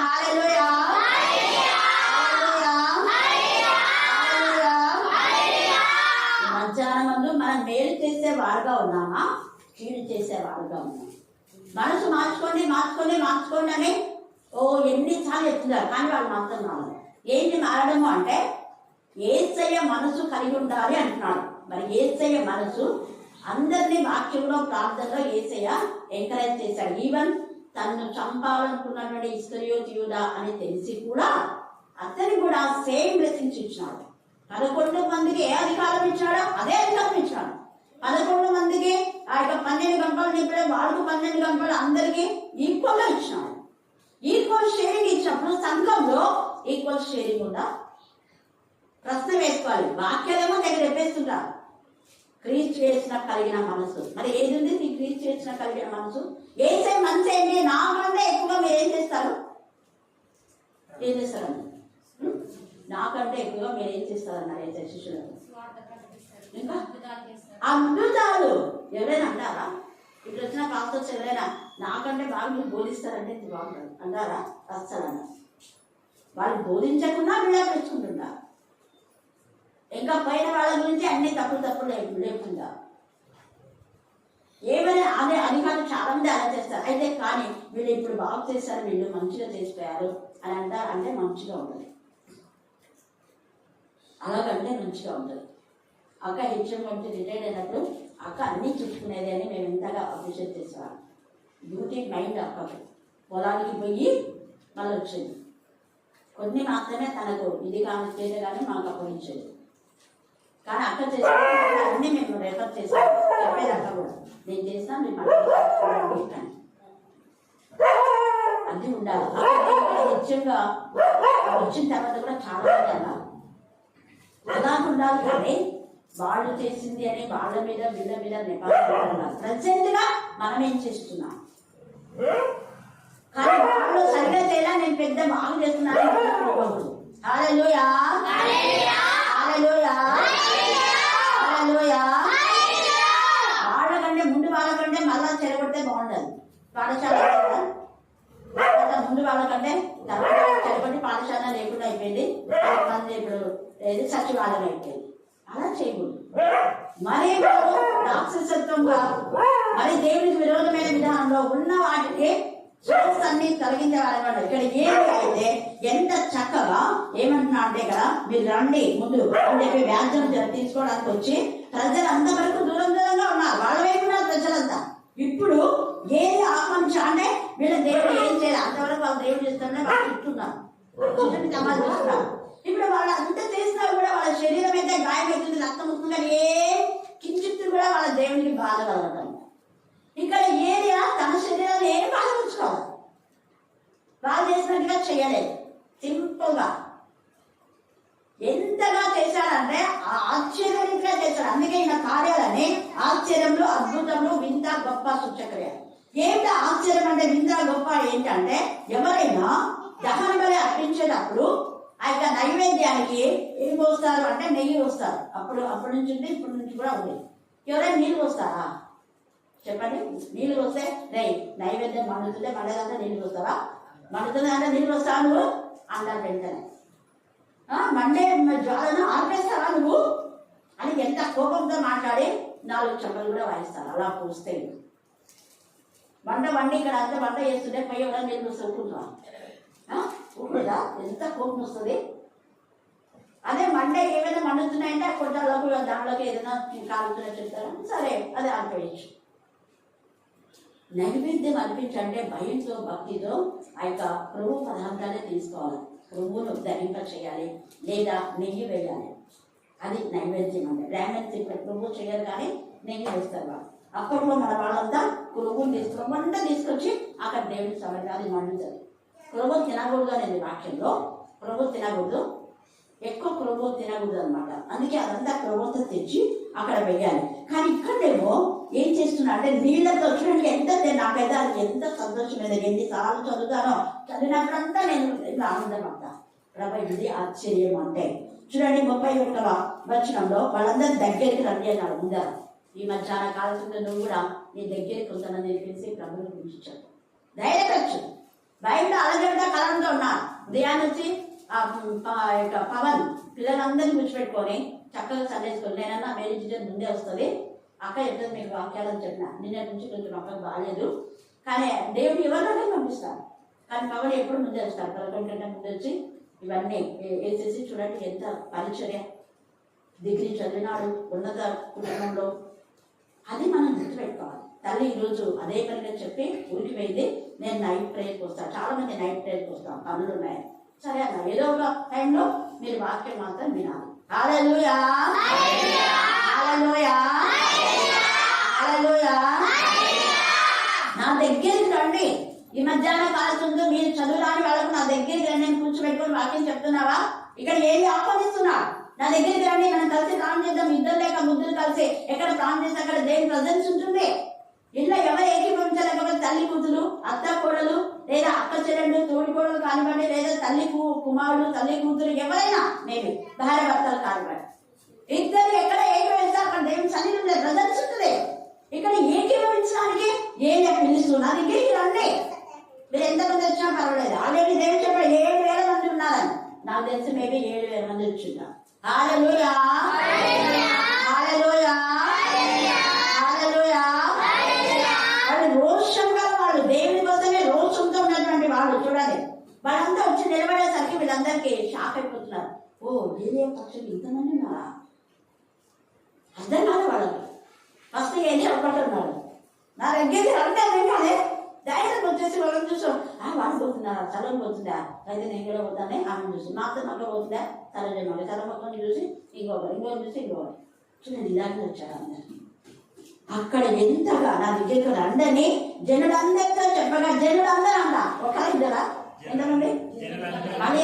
హల్లెలూయా. మధ్యాహ్నం ముందు మనం మేలు చేసే వారుగా ఉన్నామా, కీడు చేసే వారుగా ఉన్నామా? మనసు మార్చుకోండి అని ఎన్నిసార్లు చెప్తున్నారు, కానీ వాళ్ళు మాత్రం రావాలి. ఏంటి మారడము అంటే యేసయ్య మనసు కలిగి ఉండాలి అంటున్నాడు. మరి యేసయ్య మనసు అందరినీ వాక్యంలో, ప్రార్థనలో యేసయ్య ఎంకరేజ్ చేశాడు. ఈవెన్ తనను చంపాలనుకున్నటువంటి ఇస్కరియోతు యూదా అని తెలిసి కూడా అతని కూడా సేమ్ బ్లెస్సింగ్స్ ఇచ్చినాడు. 11 మందికి ఏ అధికారం ఇచ్చాడో అదే అధికారం ఇచ్చాడు. 11 మందికి ఆ యొక్క 12 గంపలు నింపడే వాళ్ళకు 12 గంపలు అందరికీ ఈక్వల్ గా ఇచ్చినాడు. ఈక్వల్ షేరింగ్ ఇచ్చినప్పుడు సంఘంలో ఈక్వల్ షేరింగ్ ఉందా? ప్రశ్న వేసుకోవాలి. వాక్యాలేమో దగ్గర చెప్పేస్తుంటారు. క్రీస్తు చేసిన కలిగిన మనసు. మరి ఏది ఉంది నీ క్రీస్తు చేసిన కలిగిన మనసు? ఏసే మనసు ఏంటి? నాకంటే ఎక్కువగా మీరు ఏం చేస్తారు? ఏం చేస్తారండి? నాకంటే ఎక్కువగా మీరు ఏం చేస్తారన్నారు ఏసే శిష్యులకు? ఇంకా అద్భుతాలు. ఎవరైనా అంటారా? ఇప్పుడు వచ్చిన పాస్టర్స్ ఎవరైనా నాకంటే బాగా మీరు బోధిస్తారంటే ఇది బాగుంటుంది అంటారా? అస్సలు అన్నారు. వాళ్ళు బోధించకుండా వీళ్ళ పెంచుకుంటుంటారు. ఇంకా పైన వాళ్ళ గురించి అన్ని తప్పులు లేకుండా ఏమైనా అందుకని అది కాదు, చాలా మంది అలా చేస్తారు. అయితే కానీ వీళ్ళు ఇప్పుడు బాగు చేశారు, వీళ్ళు మంచిగా చేసిపోయారు అని అంటారు. అంటే మంచిగా ఉంటుంది, అలాగంటే మంచిగా ఉంటుంది. అక్క హెచ్ఎం నుంచి రిటైర్డ్ అయినప్పుడు అక్క అన్నీ చూసుకునేది అని మేము ఇంతగా అప్రిషియేట్ చేసేవాళ్ళం. డ్యూటీ మైండ్ అక్కకు, పొలానికి పోయి మళ్ళీ వచ్చేది. కొన్ని మాత్రమే తనకు ఇది కానీ చేసే కానీ మాకు అప్పగించేది. కానీ అక్క చేసే అన్నీ మేము రెఫర్ చేసాం, చెప్పేది అక్క కూడా నేను చేసినా మీరు మళ్ళీ కానీ అది ఉండాలి. నిజంగా వచ్చిన తర్వాత కూడా చాలా మంది అలా ఉండాలి. కానీ వాళ్ళు చేసింది అని వాళ్ళ మీద వీళ్ళ మీద నిపాలి. ప్రజెంట్ గా మనం ఏం చేస్తున్నాం, కానీ వాళ్ళు సరిగా చేయాలా నేను పెద్ద బాగు చేస్తున్నాను. హల్లెలూయా హల్లెలూయా హల్లెలూయా. వాళ్ళకంటే ముందు వాళ్ళకంటే మళ్ళా చెరగొడితే బాగుండదు. పాఠశాల ముందు వాళ్ళకంటే తర్వాత చెరగొట్టి పాఠశాల లేకుండా అయిపోయింది. ఇప్పుడు ఏది సచివాలయం అయిపోయింది. అలా చేయకూడదు. మరి రాక్షసత్వంగా మరి దేవునికి విరోధమైన విధానంలో ఉన్న వాటికి సోర్స్ అన్ని తొలగించే వాళ్ళ ఇక్కడ ఏమి అయితే ఎంత చక్కగా ఏమంటున్నా అంటే ఇక్కడ మీరు రండి ముందు అని చెప్పి వ్యాజ్యం తీసుకోవడానికి వచ్చి ప్రజలు అంతవరకు దూరం దూరంగా ఉన్నారు, వాళ్ళ వైపు ఉన్నారు ప్రజలంతా. ఇప్పుడు ఏది ఆహ్వానించా అంటే వీళ్ళ దేవుడు ఏం చేయాలి, అంతవరకు వాళ్ళు దేవుడు చేస్తారనే వాళ్ళు ఇస్తున్నారు, సమాధిస్తున్నారు. ఇప్పుడు వాళ్ళు అంత చేసినా కూడా వాళ్ళ శరీరం అయితే గాయమవుతుంది, రక్తం వస్తుంది, కానీ ఏ కించిత్తు కూడా వాళ్ళ దేవునికి బాధ కలగడం. ఇక్కడ ఏరియా తన శరీరాన్ని ఏం బాధపరుచుకోవాలి, వాళ్ళు చేసినట్టుగా చేయలేదు. సింపుల్ గా ఎంతగా చేశాడంటే ఆశ్చర్యంగా చేశాడు. అందుకే ఈయన కార్యాలని ఆశ్చర్యంలో అద్భుతంలో వింత గొప్ప సూచక్రియ. ఏంటి ఆశ్చర్యం అంటే వింత గొప్ప ఏంటంటే ఎవరైనా దహన బలి అర్పించేటప్పుడు ఆ యొక్క నైవేద్యానికి ఏం పోస్తారు అంటే నెయ్యి పోస్తారు. అప్పటి నుంచి ఉంటే ఇప్పటి నుంచి కూడా ఉంది. ఎవరైనా నీళ్ళు పోస్తారా చెప్పండి? నీళ్ళు పోస్తే నైవేద్యం మండుతుంటే మండదంతా నీళ్ళు పోస్తావా? మండుతుంది అంటే నీళ్ళు వస్తావా నువ్వు అంటారు వెంటనే. మండే జ్వాలను ఆర్పేస్తావా నువ్వు అని ఎంత కోపంతో మాట్లాడి 4 చెంబలు కూడా వాయిస్తారు. అలా పోస్తే వండి ఇక్కడ అంతా వంట చేస్తుంటే పై ఎవరైనా నీళ్ళు వస్తే ఊరుకుందా? ఎంత కోపం వస్తుంది. అదే మండే ఏమైనా మండుతున్నాయంటే కొండలోకి దాంట్లోకి ఏదైనా కాలుతున్నా చెప్తారా, సరే అది ఆర్పేయచ్చు. నైవేద్యం అర్పించంటే భయంతో భక్తితో ఆ యొక్క ప్రభు పదార్థాలే తీసుకోవాలి. ప్రభువును ధరింప చేయాలి లేదా నెయ్యి వేయాలి. అది నైవేద్యం అంటే డ్యామేజ్ ప్రభు చేయరు కానీ నెయ్యి వేస్తారు వాళ్ళు. అప్పట్లో మన వాళ్ళంతా పురుగుని తీసుకొచ్చి అక్కడ దేవుడి సమర్థాన్ని మండుతుంది. పురుగు తినకూడదు అనేది వాక్యంలో, పురుగు తినకూడదు, ఎక్కువ పురుగు తినకూడదు అనమాట. అందుకే అదంతా పురుగుతో తెచ్చి అక్కడ వేయాలి. కానీ ఇక్కడేమో ఏం చేస్తున్నా అంటే నీళ్ళతో చూడండి ఎంత నాకైతే అది ఎంత సంతోషమైనది. ఎన్నిసార్లు చదువుతానో చదివినప్పుడంతా నేను ఆనందపడతా. ప్రభు ఇది ఆశ్చర్యం అంటే చూడండి 31వ వచనంలో వాళ్ళందరూ దగ్గరికి రండి అన్నాడు. ముందర ఈ మధ్యాహ్న కాలంలో నువ్వు కూడా నీ దగ్గరికి కొంతమంది పిలిచి ప్రభుని పిలిచాడు. ధైర్యపరచు. బయట అలజడిగా కలంతో ఉన్నారు. ఉదయాన్ని వచ్చి పవన్ పిల్లలందరినీ కూర్చిపెట్టుకొని చక్కగా సందేశం నేనన్నా మేరీ టీచర్ ముందే వస్తుంది. అక్క ఎప్పుడు మీకు వాక్యాలను చెప్పిన నిన్నటి నుంచి కొంచెం అక్కకు బాగాలేదు, కానీ దేవుడు ఎవరిలోనే పంపిస్తారు. కానీ పవన్ ఎప్పుడు ముందే వస్తారు. 11 గంటల ముందు వచ్చి ఇవన్నీ వేసేసి చూడండి ఎంత పరిచర్య. డిగ్రీ చదివినాడు, ఉన్నత కుటుంబంలో. అది మనం గుర్తుపెట్టుకోవాలి. తల్లి ఈరోజు అదే పనిగా చెప్పి ఊరికి పోయింది, నేను నైట్ ప్రేయర్కి వస్తాను. చాలా మంది నైట్ ప్రేయర్కి వస్తాను, పనులు ఉన్నాయి. సరే అన్న ఏదో ఒక టైంలో మీరు వాక్యం మాత్రం వినాలి. హల్లెలూయా హల్లెలూయా హల్లెలూయా. నా దగ్గరికి రండి. ఈ మధ్యాహ్న కాలంలో మీరు చదువురాని వాళ్ళకు నా దగ్గరికి రండి నేను కూర్చోబెట్టుకుని వాక్యం చెప్తున్నావా? ఇక్కడ ఏమి ఆహ్వానిస్తున్నాడు? నా దగ్గరికి రండి, మనం కలిసి ప్రాణం చేద్దాం. ఇద్దరు లేక ముగ్గురు కలిసి ఎక్కడ ప్రాణం చేస్తే అక్కడ దేవుని ప్రజెన్స్ ఉంటుంది. ఇంట్లో ఎవరు ఏకీభవించలేకపోతే తల్లి కూతురు, అత్త కోడలు, లేదా అక్క చెల్లెళ్ళు, తోడి కోడలు కానివ్వండి, లేదా తల్లి కుమారుడు, తల్లి కూతురు, ఎవరైనా మేబీ భార్య భర్తలు కానివ్వండి, ఇద్దరు ఎక్కడ ఏకీభవిస్తారు అక్కడ దేవుని సన్నిధి ప్రజెన్స్ ఉంటుంది. ఇక్కడ ఏకీభవించడానికి ఏం పిలుస్తున్నా దగ్గరికి రండి. మీరు ఎంతమంది వచ్చినా పర్వాలేదు. ఆల్రెడీ దేవుడు చెప్పాడు 7,000 మంది ఉన్నారని. నాకు తెలిసి మేబీ 7,000 మంది వచ్చిందా. హల్లెలూయా హల్లెలూయా హల్లెలూయా. పక్షులు ఇంతమంది ఉన్నారా? అర్థం కాదు వాళ్ళకి. ఫస్ట్ ఏం చెప్పబట్టున్నాడు, నా దగ్గరికి రండి కానీ ధైర్యం వచ్చేసి వాళ్ళని చూసాం. వాళ్ళు పోతున్నారా, చలం పోతుందా, అయితే నేను కూడా పోతానే ఆమెను చూసి మాతో మక్క పోతుందా, తల మళ్ళీ తల మొక్కని చూసి ఇంకోటి చూసి ఇంకోటి చూడండి. ఇలాంటి వచ్చాడు అందరు. అక్కడ ఎంతగా నా దగ్గరికి రండని జనులందరితో చెప్పగా, జనులు అందరూ అన్నా ఒక ఇద్దరా ఎంతమంది? మళ్ళీ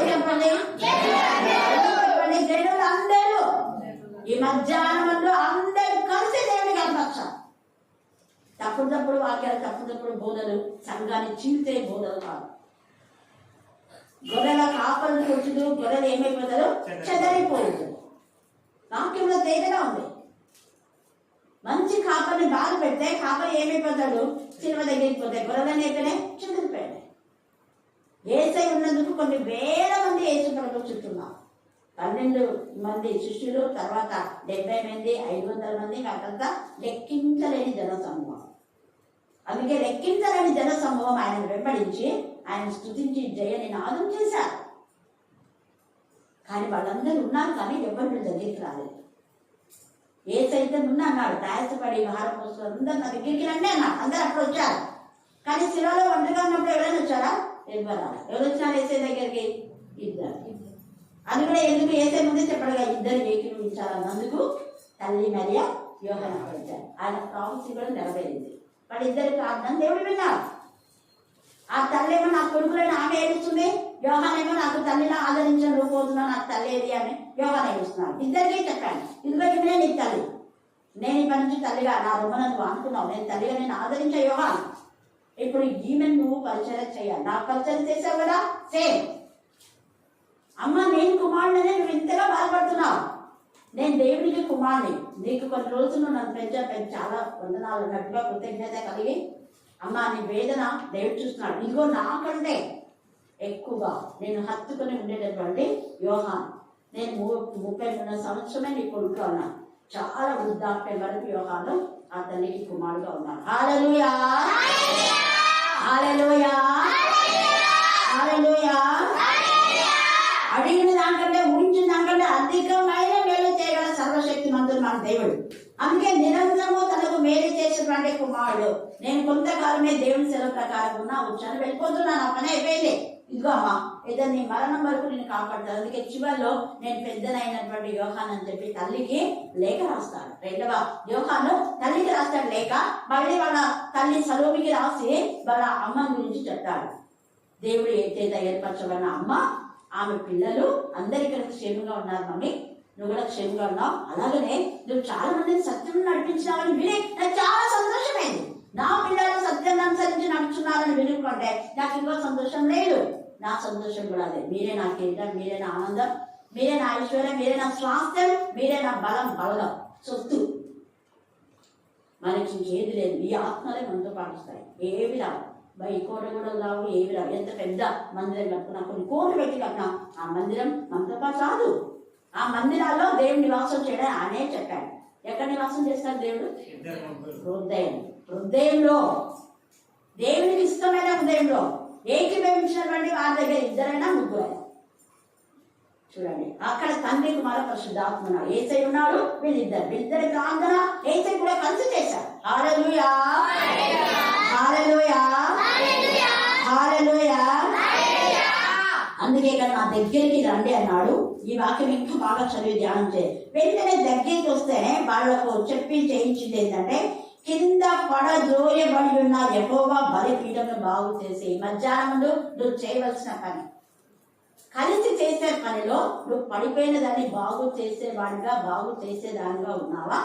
చెప్పండి. జనులు అందరూ ఈ మధ్యాహ్నంలో అందరూ కలిసి దేవుని కనపరచాలి. తప్పుడు వాక్యాలు, తప్పుడు బోధలు సంఘాన్ని చీల్చే బోధలు కాదు. గొర్రెల కాపలు కూర్చుడు, గొర్రెలు ఏమైపోతారు? చెదరిపోతుంది. వాక్యంలో తేదగా ఉంది. మంచి కాపరిని బాగా పెడితే కాపరి ఏమైపోతాడు? సినిమ దగ్గరికి పోతే గొర్రెలని అయితేనే చెదిరిపోయాడు. ఏసై ఉన్నందుకు కొన్ని వేల మంది ఏసు ప్రభు చుట్టున్నారు. 12 మంది శిష్యులు, తర్వాత 70 మంది, 500 మంది, కాకంతా లెక్కించలేని జన సమూహం. అందుకే లెక్కించలేని జన సమూహం ఆయన వెంబడించి ఆయన స్తుతించి జయ నినాదం చేశారు. కానీ వాళ్ళందరూ ఉన్నారు, కానీ ఎవరి దగ్గరికి రాలేదు. ఏసైతే ఉన్నా అన్నాడు, ప్రయాసపడి భారం మోసుకుని అందరు నా దగ్గరికి రండి అన్నాడు. అందరు అప్పుడు వచ్చారు. కానీ శిలలో ఒంటరిగా ఉన్నప్పుడు ఎవరైనా వచ్చారా? ఎవరు వచ్చినారు ఏసై దగ్గరికి? ఇద్దరు. అది కూడా ఎందుకు? ఏసై ముందే చెప్పడుగా ఇద్దరు ఏకీభవించాలన్నందుకు తల్లి మరియా యోహాను వచ్చారు. ఆయన ప్రామిస్ కూడా నెరవేరింది. వాళ్ళిద్దరి ప్రార్థన దేవుడు విన్నారు. ఆ తల్లి ఏమో నా కొడుకులైన ఆమె ఏడుస్తుంది, యోహానేమో నాకు తల్లిని ఆదరించను, నువ్వు పోతున్నా నాకు తల్లి ఏది అని యోహాను ఏడుస్తున్నాడు. ఇద్దరికీ చెప్పాను, ఇదిగో ఇప్పుడే నీకు తల్లి, నేను ఈ నుంచి తల్లిగా నా రొమ్మను నువ్వు అనుకున్నావు, నేను తల్లిగా నేను ఆదరించే యోహాను. ఇప్పుడు ఈమెను నువ్వు పరిచయం చేయాలి. నాకు పరిచయం చేసావు కదా, సేమ్ అమ్మ నేను కుమారుడినే నువ్వు ఇంతగా బాధపడుతున్నావు. నేను దేవునికి కుమారుని, నీకు కొన్ని రోజులు నన్ను పెంచా చాలా వందనాలు ఉన్నట్టుగా కృతజ్ఞత కలిగి అమ్మ నీ వేదన దేవుడు చూస్తున్నాడు. ఇదిగో నాకంటే ఎక్కువగా నేను హత్తుకొని ఉండేటటువంటి యోహాను, నేను 33 సంవత్సరమే నీ కొడుకు అన్నా. చాలా వృద్ధాప్యం వరకు యోహాను ఆ తల్లికి కుమారుడుగా ఉన్నాడు. హల్లెలూయా, హల్లెలూయా, హల్లెలూయా. అడిగిన దానికంటే, ఊహించిన దానికంటే అధికమైన మేలు చేయగల సర్వశక్తి మంతుడు మన దేవుడు. అందుకే నిరంతరము తనకు మేలు చేసేటువంటి కుమారుడు. నేను కొంతకాలమే దేవుని సెలవు ప్రకారం ఉన్నా వచ్చాను, వెళ్ళిపోతున్నాను, పని అయిపోయింది. ఇదిగో అమ్మా ఇద్దరు నీ మరణం వరకు నేను కాపాడుతాను. అందుకే చివరిలో నేను పెద్దనైనటువంటి యోహాను అని చెప్పి తల్లికి లేఖ రాస్తాడు. 2వ యోహాను తల్లికి రాస్తాడు లేఖ. మళ్ళీ వాళ్ళ తల్లి సలోమికి రాసి వాళ్ళ అమ్మ గురించి చెప్తాడు. దేవుడు ఏదైతే ఏర్పరచబడిన అమ్మ, ఆమె పిల్లలు అందరు ఇక్కడ క్షేమంగా ఉన్నారు. మమ్మీ నువ్వు కూడా క్షేమంగా ఉన్నావు. అలాగనే నువ్వు చాలా మందిని సత్యం నడిపించినావని విని నాకు చాలా సంతోషమైంది. నా పిల్లలు సత్యం అనుసరించి నడుచున్నారని వినుకుంటే నాకు ఇంకో సంతోషం లేదు. నా సంతోషం కూడా అదే. మీరే నా కిరీటం, మీరే నా ఆనందం, మీరే నా ఐశ్వర్యం, మీరే నా స్వాస్థ్యం, మీరే నా బలం, బలగం, సొత్తు. మనకి ఇంకేది లేదు. ఈ ఆత్మలే మనతో పాటిస్తాయి. ఏవి రావు, ఈ కోట కూడా రావు, ఏవి రావు. ఎంత పెద్ద మందిరం కట్టుకున్నా, కొన్ని కోట్లు పెట్టి కట్టినా ఆ మందిరం మనతో పాటు రాదు. ఆ మందిరాల్లో దేవుడు నివాసం చేయడం ఆయనే చెప్పాడు. ఎక్కడ నివాసం చేస్తాడు దేవుడు? హృదయంలో, దేవునికి ఇష్టమైన హృదయంలో. ఏకీభవించినటువంటి వారి దగ్గర ఇద్దరైనా ముగ్గురైనా చూడండి. అక్కడ తండ్రి కుమార పరిశుద్ధాత్మ ఉన్నాడు, ఏసై ఉన్నాడు, వీళ్ళిద్దరి ప్రార్థన ఏసై కూడా కలిసి చేశారు. హల్లెలూయా, హల్లెలూయా, హల్లెలూయా. అందుకే ఇక్కడ నా దగ్గరికి రండి అన్నాడు. ఈ వాక్యం ఇంకా బాగా చదివి ధ్యానం చేయాలి. వెంటనే దగ్గరికి వస్తే వాళ్ళకు చెప్పి చేయించింది ఏంటంటే, కింద పడద్రోయబడి ఉన్న యెహోవా బలిపీఠమును బాగు చేసి, మధ్యాహ్నం ముందు నువ్వు చేయవలసిన పని, కలిసి చేసే పనిలో నువ్వు పడిపోయిన దాన్ని బాగు చేసేవాడిగా, బాగు చేసేదానిగా ఉన్నావా?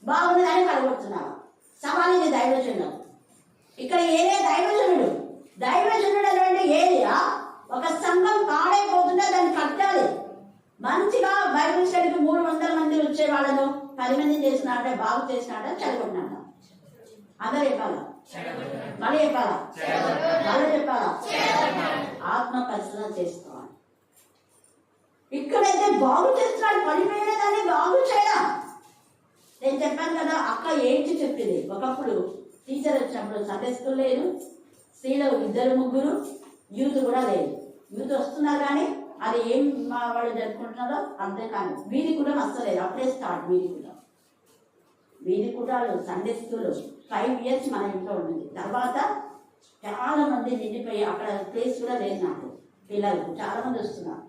బాగున్నదాన్ని పడగొడుతున్నావా? సవాలిది దైవజనుడు. ఇక్కడ ఏదే దైవజనుడు, దైవజనుడు అంటే ఏదిరా? ఒక సంఘం పాడైపోతుంటే దాన్ని కట్టాలి. మంచిగా బైబిల్ స్టడీకి 300 మంది వచ్చే వాళ్ళను 10 మంది చేసినట్టే బాగు చేసినట్టే చదువుకుంటున్నాడు. అందరూ చెప్పాలా? మళ్ళీ చెప్పాలా? మళ్ళీ చెప్పాలా? ఆత్మ పరిశీలన చేసుకోవాలి. ఇక్కడైతే బాగు చేస్తున్నాడు, పడిపోయిన దాన్ని బాగు చేయడం. నేను చెప్పాను కదా, అక్క ఏంటి చెప్పింది. ఒకప్పుడు టీచర్ వచ్చినప్పుడు సండే స్కూల్ లేదు, స్త్రీలు 2 3 యూత్ కూడా లేదు. యూత్ వస్తున్నారు కానీ అది ఏం మా వాళ్ళు జరుపుకుంటున్నారో అర్థం కాదు. వీధి కూడా వస్తలేదు, అప్పుడే స్టార్ట్ వీధి కూడా సండే స్కూల్ 5 years మన ఇంట్లో ఉంటుంది. తర్వాత చాలా మంది నిండిపోయి అక్కడ ప్లేస్ కూడా లేదు నాకు, పిల్లలకు చాలా మంది వస్తున్నారు.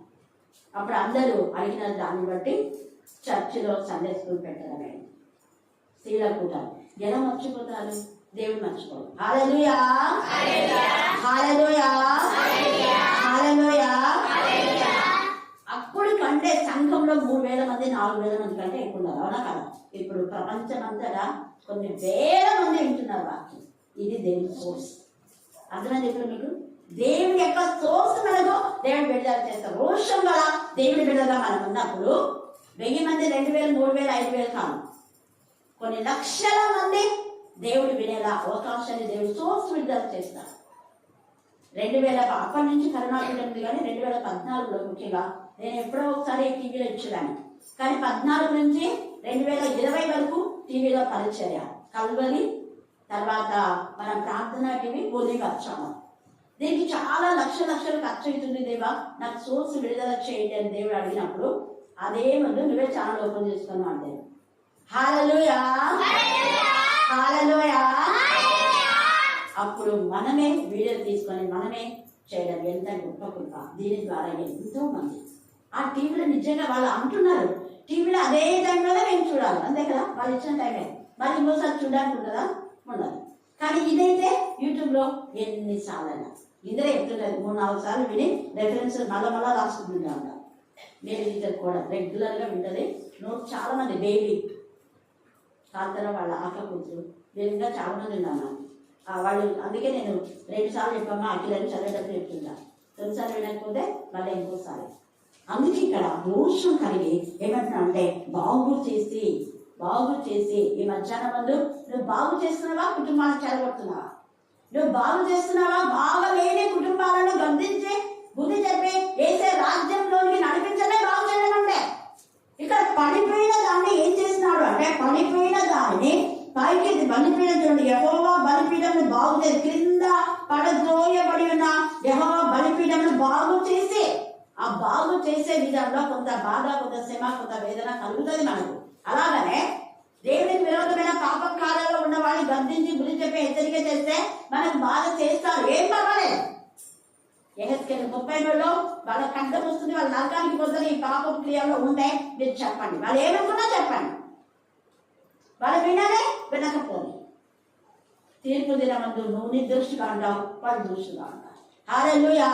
అప్పుడు అందరూ అడిగిన దాన్ని బట్టి చర్చిలో సండే స్కూల్ పెట్టడమే. స్త్రీల కూటాలు ఎలా మర్చిపోతారు, దేవుడు మర్చిపోరు. హల్లెలూయా హల్లెలూయా హల్లెలూయా. అప్పుడు కంటే సంఘంలో 3000 మంది 4000 మంది కంటే ఎక్కువ ఉన్నారు, అవునా కదా? ఇప్పుడు ప్రపంచమంతటా కొన్ని వేల మంది వింటున్నారు వాక్యం. ఇది దేవుని సోర్స్. అర్థమైంది ఇప్పుడు మీకు? దేవుని యొక్క సోర్స్ మనకు దేవుడు విడుదల చేస్తారు. రోషం వల్ల దేవుని విడుదల మనం ఉన్నప్పుడు 1000 మంది 2000 3000 5000 కాదు, కొన్ని లక్షల మంది దేవుడు వినేలా అవకాశాన్ని దేవుడు సోర్స్ విడుదల చేస్తారు. 2000 అప్పటి నుంచి కరోనా ఉంది, కానీ 2014లో ముఖ్యంగా నేను ఎప్పుడో ఒకసారి టీవీలో ఇచ్చేదాన్ని. కానీ 14 నుంచి 2020 వరకు టీవీలో పరిచర్య, కల్వరి, తర్వాత మన ప్రార్థన టీవీ, పోలింగ్ వచ్చాము. దీనికి చాలా లక్షలు ఖర్చు అవుతుంది. దేవా నాకు సోర్స్ విడుదల చేయండి అని దేవుడు అడిగినప్పుడు అదే ముందు నువ్వే ఛానల్ ఓపెన్ చేసుకున్నావు అంటే. హల్లెలూయా హల్లెలూయా. అప్పుడు మనమే వీడియో తీసుకొని మనమే చేయడం ఎంత గొప్ప కృప. దీని ద్వారా ఎంతో మంది ఆ టీవీలో నిజంగా వాళ్ళు అంటున్నారు, టీవీలో అదే టైంలోనే మేము చూడాలి, అంతే కదా? వాళ్ళు ఇచ్చిన టైమే మరి ఇంకోసారి చూడడానికి ఉంటుందా? ఉండదు. కానీ ఇదైతే యూట్యూబ్లో ఎన్నిసార్లు ఇందరే చెప్తున్నారు, 3-4 సార్లు విని రెఫరెన్స్ మళ్ళా రాసుకుంటుంటా ఉంటారు. నేను ఇది కూడా రెగ్యులర్గా వింటది. చాలా మంది బేబీ కాంతర వాళ్ళ అక్క కూతురు నేను ఇంకా చాలా మంది ఉన్నాను వాళ్ళు. అందుకే నేను 2 సార్లు చెప్పమ్మా అఖిలని చదివేటప్పుడు చెప్తుంటా. 2 సార్లు వినకపోతే మళ్ళీ ఇంకోసారి. అందుకే ఇక్కడ దోషం కలిగి ఏమంటున్నా అంటే బాగు చేసి ఈ మధ్యాహ్నం ముందు నువ్వు బాగు చేస్తున్నావా, కుటుంబాలను చెడగొడుతున్నావా? నువ్వు బాగు చేస్తున్నావా? బాగా లేని కుటుంబాలను గద్దించి బుద్ధి చెప్పి వేసే రాజ్యంలోనికి నడిపించలే బాగు చేయడం అంటే. ఇక్కడ పడిపోయిన దాన్ని ఏం చేస్తున్నాడు అంటే, పడిపోయిన దాన్ని పైకి బలిపీఠం చూడండి, యెహోవా బలిపీఠంను బాగు చేసి, క్రింద పడద్రోయబడి ఉన్న యెహోవా బలిపీఠంను బాగు చేసి, ఆ బాగు చేసే విధంలో కొంత బాధ, కొంత శ్రమ, కొంత వేదన కలుగుతుంది మనకు. అలాగనే దేవునికి విరోధమైన పాపకాలలో ఉన్న వాడిని గద్దించి బుద్ధి చెప్పి హెచ్చరిక చేస్తే మనకు బాధ చేస్తారు, ఏం పర్వాలేదు. యెహెజ్కేలు 30లో వాళ్ళ కంఠం వస్తుంది, వాళ్ళ నరకానికి పోతుంది. ఈ పాప క్రియలో ఉంటే మీరు చెప్పండి, వాళ్ళు ఏమనుకున్నా చెప్పండి, వాళ్ళు వినకపోతే తీర్పు దినమందు నువ్వు నిర్దోషిగా ఉంటావు, వాళ్ళు దోషిగా ఉంటారు. హల్లెలూయా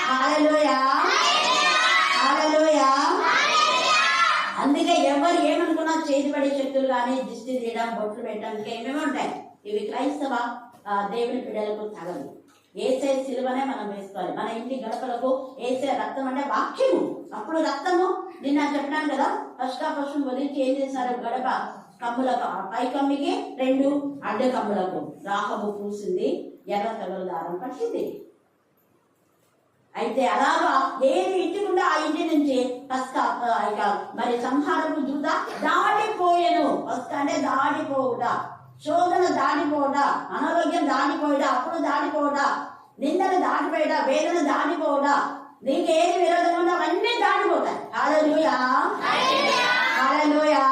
హల్లెలూయా హల్లెలూయా. అందుకే ఎవరు ఏమనుకున్నా చేతిపడే శక్తులు కానీ దిష్టి తీయడం, బొట్లు పెట్టడం, ఇంకా ఏమేమి ఉంటాయి. ఇవి క్రైస్తవ దేవుని బిడ్డలకు తగదు. ఏసే సిలువనే మనం వేసుకోవాలి. మన ఇంటి గడపలకు ఏసే రక్తం అంటే వాక్యము. అప్పుడు రక్తము నిన్న చెప్పినాను కదా, పశువు వదిలించి ఏం చేశారు, గడప కమ్ములకు పై కమ్మికి 2 అడ్డ కమ్ములకు రాహబు పూసింది, ఎర్ర తగలు దారం పట్టింది. అయితే అలాగా ఏది ఇంటికుండా ఆ ఇంటి నుంచి మరి సంహారపు దూత దాటిపోయేను. పస్కా అంటే దాడిపోవుట, శోధన దాడిపోవుట, అనారోగ్యం దాడిపోవుట, అప్పుడు దాడిపోవుట, నిందలు దాటిపోయిట, వేదన దాడిపోవుట, నీకు ఏది విరోధంగా ఉందో అవన్నీ దాటిపోతాయి. హల్లెలూయా హల్లెలూయా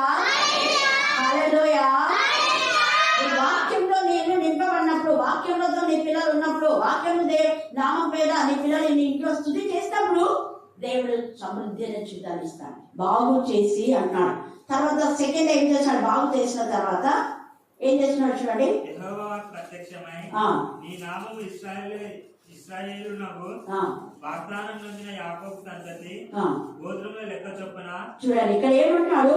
హల్లెలూయా. వాక్యంలో నేను నింపబడినప్పుడు, వాక్యంలో నీ పిల్లలు ఉన్నప్పుడు, వాక్యం నామం పేద నీ పిల్లలు నీ ఇంట్లో స్తుతి చేసినప్పుడు దేవుడు సమృద్ధి అనే జీవితాన్ని ఇస్తాడు. బాగు చేసి అంటున్నాడు. తర్వాత సెకండ్ ఏం చేస్తాడు, బాగు చేసిన తర్వాత ఏం చేస్తున్నాడు చూడండి. యెహోవా ప్రత్యక్షమై నీ నామము ఇశ్రాయేలునకు వాగ్దానం నొందిన యాకోబు సంతతి గోత్రముల లెక్క చొప్పున. చూడండి ఇక్కడ ఏమంటున్నాడు,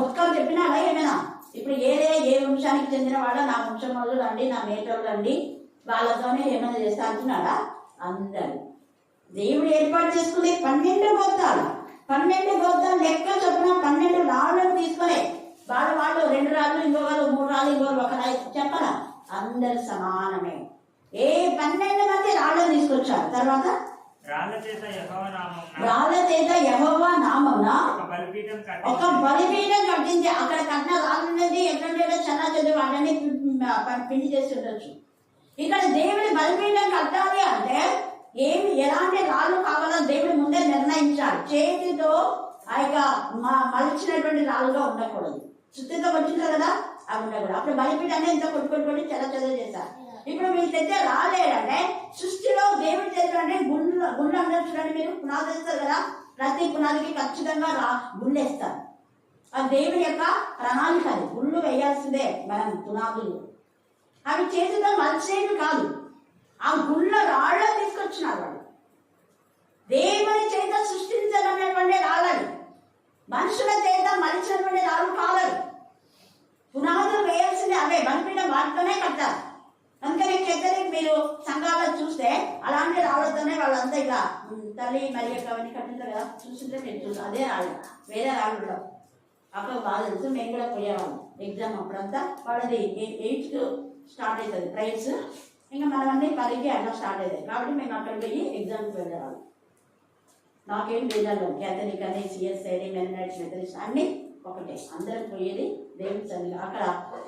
ఒక్కరు చెప్పినా అలా ఏమైనా ఇప్పుడు ఏ వంశానికి చెందిన వాళ్ళ నా వంశం వాళ్ళు రండి, నా మేటోళ్ళు రండి, వాళ్ళతోనే ఏమైనా చేస్తా అంటున్నాడా? అందరు దేవుడు ఏర్పాటు చేసుకునే 12 గోత్రాలు, 12 గోత్రాలు లెక్క చొప్పున 12 రాళ్ళను తీసుకొని వాళ్ళు 2 రాళ్ళు, ఇంకొకరు 3 రాళ్ళు, ఇంకొకరు 1 రాయి చెప్పాలా? అందరు సమానమే. 12 మంది రాళ్ళను తీసుకొచ్చారు. తర్వాత రాళ్ళ చేత యెహోవా నామమున ఒక బలిపీఠం కట్టించి, అక్కడ కట్టిన రాళ్ళనేది ఎక్కడంటే చాలా చదివి వాళ్ళని పిండి చేసి ఉండొచ్చు. ఇక్కడ దేవుడి బలిపీఠం కట్టాలి అంటే ఏమి ఎలాంటి రాళ్ళు కావాలో దేవుడు ముందే నిర్ణయించాడు. చేతితో ఆ యొక్క మలిచినటువంటి రాళ్ళుగా ఉండకూడదు, శుద్ధితో వచ్చింది కదా అవి ఉండకూడదు. అప్పుడు బలిపీఠాన్ని ఎంత కొట్టుకొని చెల్ల చేశారు. ఇప్పుడు మీరు తెచ్చే రాళ్ళు ఏంటంటే సృష్టిలో దేవుడు చేశాడంటే గుండె అందరూ చూడండి, మీరు పునాది వేస్తారు కదా, ప్రతి పునాదికి ఖచ్చితంగా గుండెస్తారు. అది దేవుడి యొక్క ప్రణాళిక. అది గుళ్ళు వేయాల్సిందే మనం పునాదులు. అవి చేతితో మలిచేవి కాదు, ఆ గుళ్ళ రాళ్ళ తీసుకొచ్చినారు వాళ్ళు. దేవుని చేత సృష్టించడమైనటువంటి రాళ్ళని, మనుషుల చేత మలిచినటువంటి రాళ్ళు కావాలి. పునాదులు వేయాల్సిందే అవే, బలిపీఠం వాటితోనే కట్టారు. అందుకని చెత్తని మీరు సంఘాల్లో చూస్తే అలాంటి రాళ్ళతోనే వాళ్ళంతా ఇలా తల్లి మరి అవన్నీ కట్టింటారు కదా, చూస్తుంటే నేను చూస్తాను అదే రాళ్ళు, వేరే రాళ్ళు ఉండవు. అక్కడ బాగా తెలుసు, మేము కూడా పోయేవాళ్ళం ఎగ్జామ్ అప్పుడంతా. వాళ్ళది 8కి స్టార్ట్ అవుతుంది ప్రైస్, ఇంకా మనమన్నీ 10కి అట్లా స్టార్ట్ అవుతాయి. కాబట్టి మేము అక్కడ పోయి ఎగ్జామ్కి వెళ్ళేవాళ్ళం. నాకేం వేదాలు క్యాథలిక్ అని, సిఎస్ఐ, మెననైట్స్, మెథడిస్ట్ అన్నీ ఒకటే, అందరం పోయేది దేవుని సన్నిధి. అక్కడ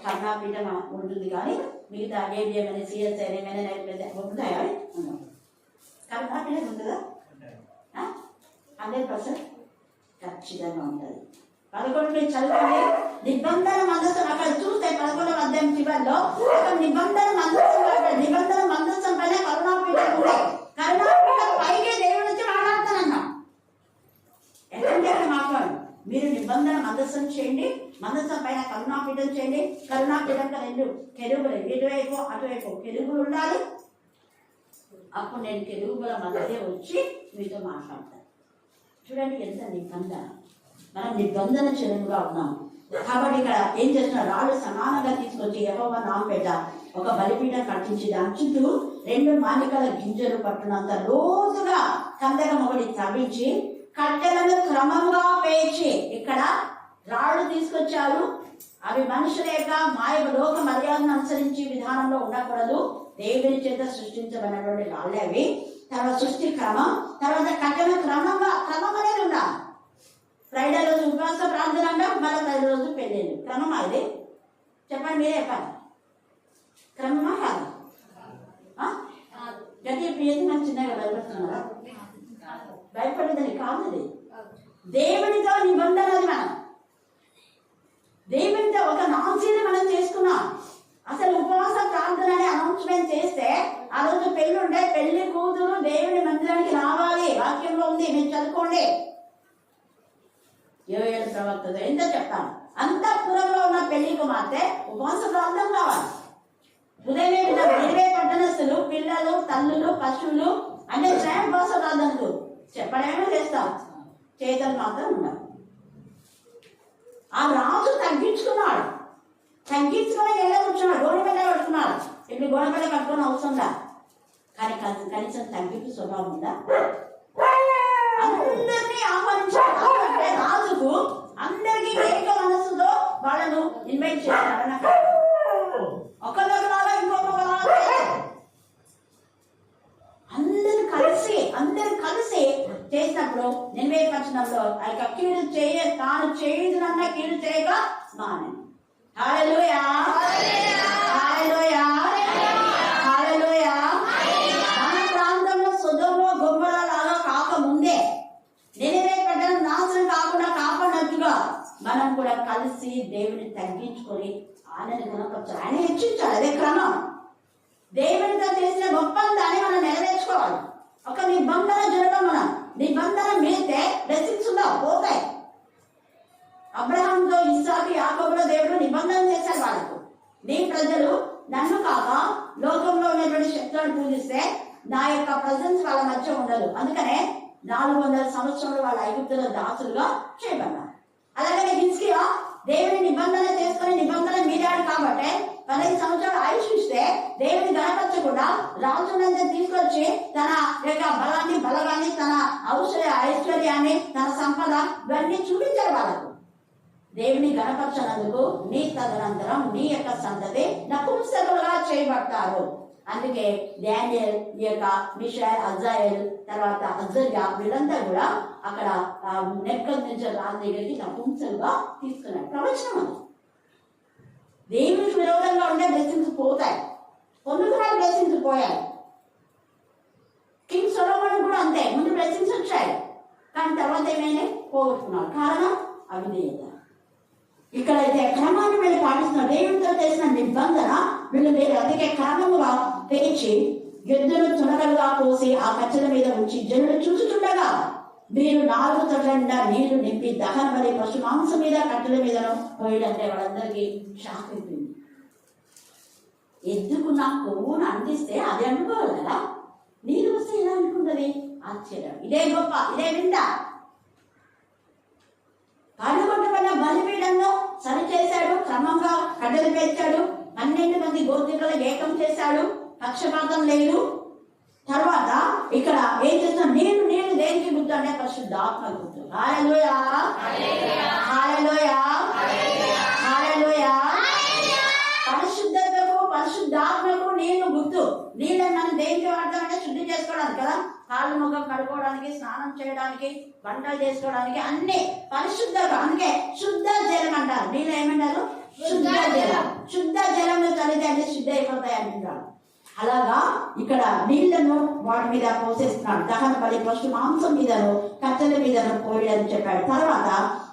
కర్ణాపీఠం ఉంటుంది కానీ మిగతా ఏబిఎం అని, సిఎస్ఐ అని, మెననైట్ ఉంటాయా? కర్ణాపీఠం ఉంటుందా? 100% ఖచ్చితంగా ఉంటుంది. 11 చదవండి. నిబంధన మందసం అక్కడ చూస్తే 11వ అధ్యాయం చివరిలో అక్కడ నిబంధన మందసం పైన కరుణాపీఠం ఉంది. కరుణాపీఠం పైకి దేవుడు వచ్చి మాట్లాడతానన్నా. ఎక్కడంటే అక్కడ మాట్లాడు, మీరు నిబంధన మందసం చేయండి, మందసం పైన కరుణాపీఠం చేయండి. కరుణాపీఠం 2 కెరూబులు, ఇటువైపు అటువైపు కెరూబులు ఉండాలి. అప్పుడు నేను కెరూబుల మధ్య వచ్చి మీతో మాట్లాడతాను. చూడండి ఎంత నిబంధన, మనం నిబంధన చెరువుగా ఉన్నాం. కాబట్టి ఇక్కడ ఏం చేస్తున్నారు, రాళ్ళు సమానంగా తీసుకొచ్చి యెహోవా నామపేట ఒక బలిపీఠం కట్టించి దాని చుట్టూ 2 మానికల గింజలు పట్టునంత లోతుగా కందకం ఒకటి తవ్వించి కట్టెలను క్రమంగా పేర్చి, ఇక్కడ రాళ్ళు తీసుకొచ్చారు. అవి మనుషుల యొక్క లోక మర్యాదను అనుసరించి విధానంలో ఉండకూడదు, దేవుని చేత సృష్టించబడినటువంటి రాళ్ళే అవి. తర్వాత సృష్టి క్రమం, తర్వాత కట్టెల క్రమం అనేది ఉండాలి. ఫ్రైడే రోజు ఉపవాస ప్రార్థన అంటే మళ్ళీ ఫ్రైడే రోజు పెళ్ళిళ్ళు. క్రమమా ఇది? చెప్పండి, మీరే చెప్పండి. క్రమమా కాదు? గట్టి ఏది నాకు చిన్నగా భయపడుతున్నారా? భయపడేదని కాదు, అది దేవునితో నిబంధన. అది మనం దేవునితో ఒక నాన్సీని మనం చేసుకున్నాం. అసలు ఉపవాస ప్రార్థన అనే అనౌన్స్మెంట్ చేస్తే ఆ రోజు పెళ్లి ఉంటే పెళ్లి కూతురు దేవుని మందిరానికి రావాలి, వాక్యంలో ఉంది, మీరు చదువుకోండి. 27 ప్రవక్తతో ఎంత చెప్తాను. అంతఃపురంలో ఉన్న పెళ్లి కుమార్తె ఉపవాస ప్రార్థన కావాలి. ఉదయమే 20 పట్టణస్తులు, పిల్లలు, తల్లులు, పశువులు అంటే స్వయం ఉపవాస ప్రార్థనలు చెప్పడమేమో చేస్తాం, చేతలు మాత్రం ఉండవు. ఆ రాజు తగ్గించుకున్నాడు, తగ్గించుకుని ఎలా కూర్చున్నాడు, గోడపల్ల కట్టుకున్నాడు. ఇప్పుడు గోడపల్ల కట్టుకుని అవసరంగా, కానీ కనీసం తగ్గింపు స్వభావం ఉందా? అందరినీ ఆహ్వానించాడు. రాజుకు అందరికీ ఏక మనస్సుతో వాళ్ళను ఇన్వైట్ చేశాడు. ఒకరికొకలాగా ఇంకొకలాగా అందరూ కలిసి చేసినప్పుడు 80 పట్టణంలో ఆ యొక్క కీడు తాను చేయదునన్న కీడు చేయక మానే. హల్లెలూయా, హల్లెలూయా, హల్లెలూయా. మన ప్రాంతంలో సొదొమ గొమొర్రా లాగా కాకముందే, 80 పట్టణం నాశనం కాకుండా కాపాడినట్టుగా మనం కూడా కలిసి దేవుని తగ్గించుకొని ఆయనని గుణపరచాలి, ఆయన హెచ్చించాలి. అదే క్రమం. దేవునితో చేసిన ఒప్పందాన్ని మనం నెరవేర్చుకోవాలి. ఒక నిబంధన జరగడం, మనం నిబంధన మీరితే బ్లెస్సింగ్స్ పోతాయి. అబ్రహాంతో, ఇస్సాకు, యాకోబులో దేవుడు నిబంధన చేశారు. వాళ్ళకు, నీ ప్రజలు నన్ను కాక లోకంలో ఉన్నటువంటి శక్తులను పూజిస్తే నా యొక్క ప్రజెన్స్ వాళ్ళ మధ్య ఉండదు. అందుకనే 400 సంవత్సరంలో వాళ్ళ ఐగుప్తులో దాసులుగా చేయబడ్డారు. అలాగే హిజ్కియా దేవుని నిబంధన చేసుకుని నిబంధన మీరాడు కాబట్టి 15 సంవత్సరాలు ఆయుష్ ఇస్తే దేవుని గణపరచకుండా రాజునంతా తీసుకొచ్చి తన యొక్క బలగాన్ని, తన ఐశ్వర్యాన్ని, తన సంపద ఇవన్నీ చూపించారు వాళ్ళకు. దేవుని గణపరచనందుకు నీ తదనంతరం నీ యొక్క సంతతి నపుంసకులుగా చేయబడతారు. అందుకే డానియల్, ఈ యొక్క మిషాయల్, అజాయల్, తర్వాత అజర్యా వీళ్ళంతా కూడా అక్కడ నెబ్కద్నెజర్ రాజు దగ్గరికి నపుంసకులుగా తీసుకున్నారు. ప్రవచనం అది. దేవునికి విరోధంగా ఉండే బ్లెస్సింగ్స్ పోతాయి, పొందుకున్న బ్లెస్సింగ్స్ పోయాయి. కింగ్ కూడా అంతే, ముందు బ్లెస్సింగ్స్ వచ్చాయి కానీ తర్వాత ఏమైనా పోగొట్టుకున్నారు. కారణం అవిధేయత. ఇక్కడైతే క్రమాన్ని వీళ్ళు పాటిస్తున్నారు. దేవుడితో చేసిన నిబంధన వీళ్ళు మీరు అందుకే క్రమముగా పేర్చి ఎద్దును తునకలుగా పోసి ఆ కచ్చల మీద ఉంచి జనులు చూచుచుండగా మీరు 4 తొట్ల నిండా నీళ్లు నింపి దహన బలి పశు మాంసం మీద కట్టెల మీదను పోయిడంటే వాళ్ళందరికీ షాక్ అయిపోయింది. ఎద్దుకు నా కొవ్వును అందిస్తే అది అనుకోవాలి కదా, నీరు వస్తే ఎలా అనుకుంటుంది? ఆశ్చర్యం. ఇదే గొప్ప, ఇదే వింత. కనుగొట్టబడిన బలిపీఠంలో సరి చేశాడు, క్రమంగా కట్టెలు పేర్చాడు, 12 మంది గోత్రికులు ఏకం చేశాడు, పక్షపాతం లేదు. తర్వాత ఇక్కడ ఏం చేస్తున్నా, నీళ్లు దేనికి గుర్తు అంటే పరిశుద్ధాత్మ గుర్తు. హల్లెలూయా, హల్లెలూయా, హల్లెలూయా. పరిశుద్ధతకు పరిశుద్ధాత్మకు నీళ్లు గుర్తు. నీళ్ళని మనం దేనికి వాడతామంటే శుద్ధి చేసుకోవడానికి కదా, కాళ్ళు ముఖం కడుక్కోవడానికి, స్నానం చేయడానికి, వంటలు చేసుకోవడానికి, అన్ని పరిశుద్ధంగా. అందుకే శుద్ధ జలం అంటారు. నీళ్ళు ఏమంటారు? శుద్ధ జలం. శుద్ధ జలంలో చదివితే అన్ని శుద్ధ అయిపోతాయి అంటున్నారు. అలాగా ఇక్కడ నీళ్లను వాటి మీద పోసేస్తున్నాడు. దహన బలి పశు మాంసం మీదను కట్టెల మీదను పోయని చెప్పాడు. తర్వాత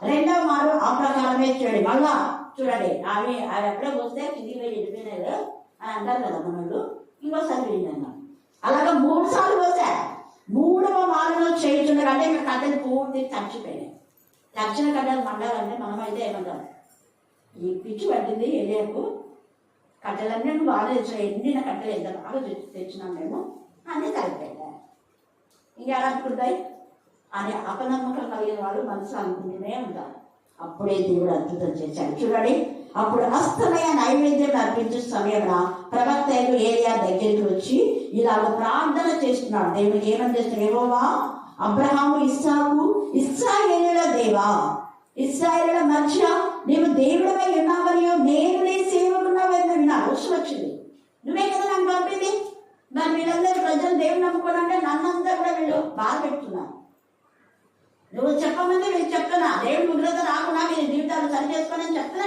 2వ మారు ఆ ప్రకారమే చూడండి. మళ్ళా చూడండి, అవి ఎప్పుడే పోస్తే కిందికి వెళ్ళి వెళ్ళిపోయినాయి అని అంటారు కదా మనోళ్ళు. ఇంకోసారి వెళ్ళిందన్నారు. అలాగా 3 సార్లు పోసా. 3వ మారులో చేయుచుండగా అంటే ఇంకా కట్టెలు పూర్తి తడిచిపోయినాయి. తడిచిన కట్టెలు మండాలంటే మనమైతే ఏమంటాం, ఈ పిచ్చి పట్టింది ఏరియాకు, కట్టెలన్నీ బాగా తెచ్చిన, ఎండిన కట్టెలు ఎంత బాగా తెచ్చినాం మేము, అన్నీ కలిపాయి. ఇంకా ఎలా అనుకుంటాయి అని అపనమ్మకం కలిగిన వాళ్ళు మనసు అనుకుంటూనే ఉంటారు. అప్పుడే దేవుడు అద్భుతం చేశాడు. చూడండి, అప్పుడు అస్తమయ నైవేద్యం అర్పించే సమయంలో ప్రవక్త ఏలియా దగ్గరికి వచ్చి ఇలాగ ప్రార్థన చేస్తున్నాడు. దేవుడికి ఏమని చేస్తున్నాడు? యెహోవా, అబ్రహాము, ఇస్సాకు, ఇశ్రాయేలుల దేవా, ఇశ్రాయేలుల మధ్య నీవు దేవుడమై ఉన్నావని నేను నీ సేవకున్నావని విన్నాను. వర్షం వచ్చింది, నువ్వే కదా నాకు పంపింది. మరి వీళ్ళందరూ ప్రజలు దేవుడు నమ్ముకోవాలంటే నన్నంతా కూడా వీళ్ళు బాధ పెడుతున్నారు. నువ్వు చెప్పమంటే వీళ్ళు చెప్తున్నా, దేవుడు ఉగ్రత రాకుండా మీరు జీవితాలు సరి చేసుకోవాలని చెప్తున్నా.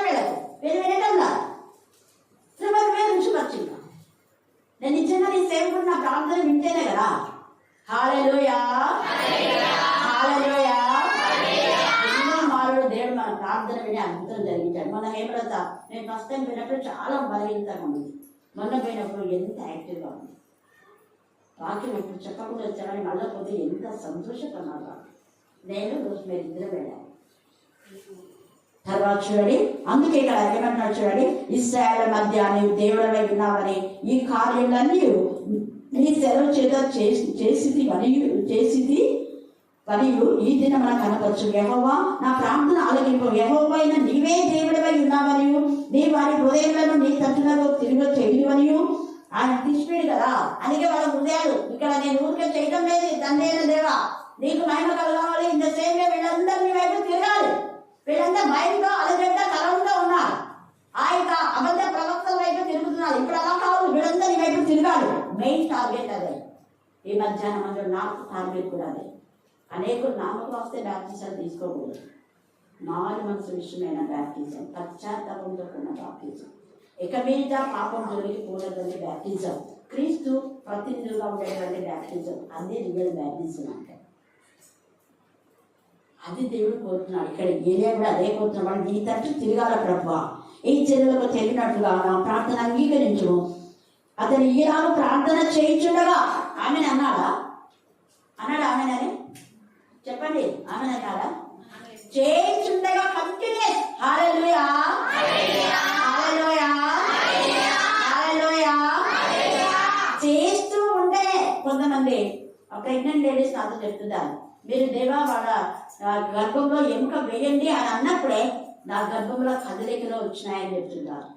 వీళ్ళు వినటంలా శ్రీమతి రుచిపరిచింది. నేను నిజంగా నీ సేవకుడు నా ప్రార్థన వింటేనే కదా. హల్లెలూయా, హల్లెలూయా. దేవుడు మన ప్రార్థన విని అద్భుతం జరిగించాడు. మన హేమలత నేను ఫస్ట్ టైం పోయినప్పుడు చాలా బలహీనతగా ఉంది. మొన్న పోయినప్పుడు ఎంత యాక్టివ్గా ఉంది. వాక్యం ఎప్పుడు చెప్పకుండా వచ్చామని మళ్ళీ పోతే ఎంత సంతోషపడినారు. నేను రోజు మీరు ఇద్దరు వెళ్ళాను. తర్వాత చూడండి, అందుకే ఇక్కడ ఏమంటున్నాడు చూడండి, ఇశ్రాయేలు మధ్య నీవు దేవుడవై ఉన్నావని ఈ కార్యాలన్నీ నీ సెలవు చేత చేసిది మరియు ఈ దిన మన కనపరచు. యెహోవా, నా ప్రార్థన ఆలకింపు. యెహోవా అయిన నీవే దేవుడవై ఉన్నావనియు నీ వారి హృదయాలను నీ తట్టులలో తిరిగి చేయవనియు ఆయన తీసిపోయాడు కదా. అందుకే వాళ్ళ హృదయాలు ఇక్కడ నేను ఊరికే చేయడం లేదు. తండ్రి అయిన దేవా, నీకు మహిమ కలగాలి. ఇంత సేమ్ వీళ్ళందరూ నీ వైపు తిరగాలి. వీళ్ళంతా భయంతో అలజడితో కలంతో ఉన్నారు. ఆ యొక్క అబద్ధ ప్రవక్తల వైపు తిరుగుతున్నారు. ఇప్పుడు అలా కాదు, వీళ్ళందరూ నీ వైపు తిరగాలి. మెయిన్ టార్గెట్ అదే. ఈ మధ్యాహ్నం అందులో నాకు టార్గెట్ కూడా అదే. అనేకులు నామకు వస్తే బ్యాప్టిజం తీసుకోకూడదు. మారు మనసు విషయమైన బ్యాప్టిజం, పశ్చాత్తాపంతో కూడిన బ్యాప్టిజం, ఇక మీద పాపం జోలికి కూడదని బ్యాప్టిజం, క్రీస్తు ప్రతినిధులుగా ఉండేటువంటి బ్యాప్టిజం, అది రియల్ బ్యాప్టిజం అంటే. అది దేవుడు కోరుతున్నాడు. ఇక్కడ ఏరియా కూడా అదే కోరుతున్నాడు. నీ తట్టు తిరగాల ప్రభువా, ఈ చెల్లెలకు తెలియనట్లుగా నా ప్రార్థన అంగీకరించు. అతను ఈనాడు ప్రార్థన చేయించుండగా ఆమెను అన్నాడా? ఆమెనని చెప్పండి. ఆమెనన్నాడా? చేయించుండగా కంటిన్యూస్. హల్లెలూయా, హల్లెలూయా, హల్లెలూయా చేస్తూ ఉంటే కొంతమంది ప్రెగ్నెంట్ లేడీస్ నాతో చెప్తున్నారు, మీరు దేవా వాళ్ళ గర్భంలో ఎముక వేయండి అని అన్నప్పుడే నా గర్భంలో కదలికలో వచ్చినాయని చెప్తున్నారు.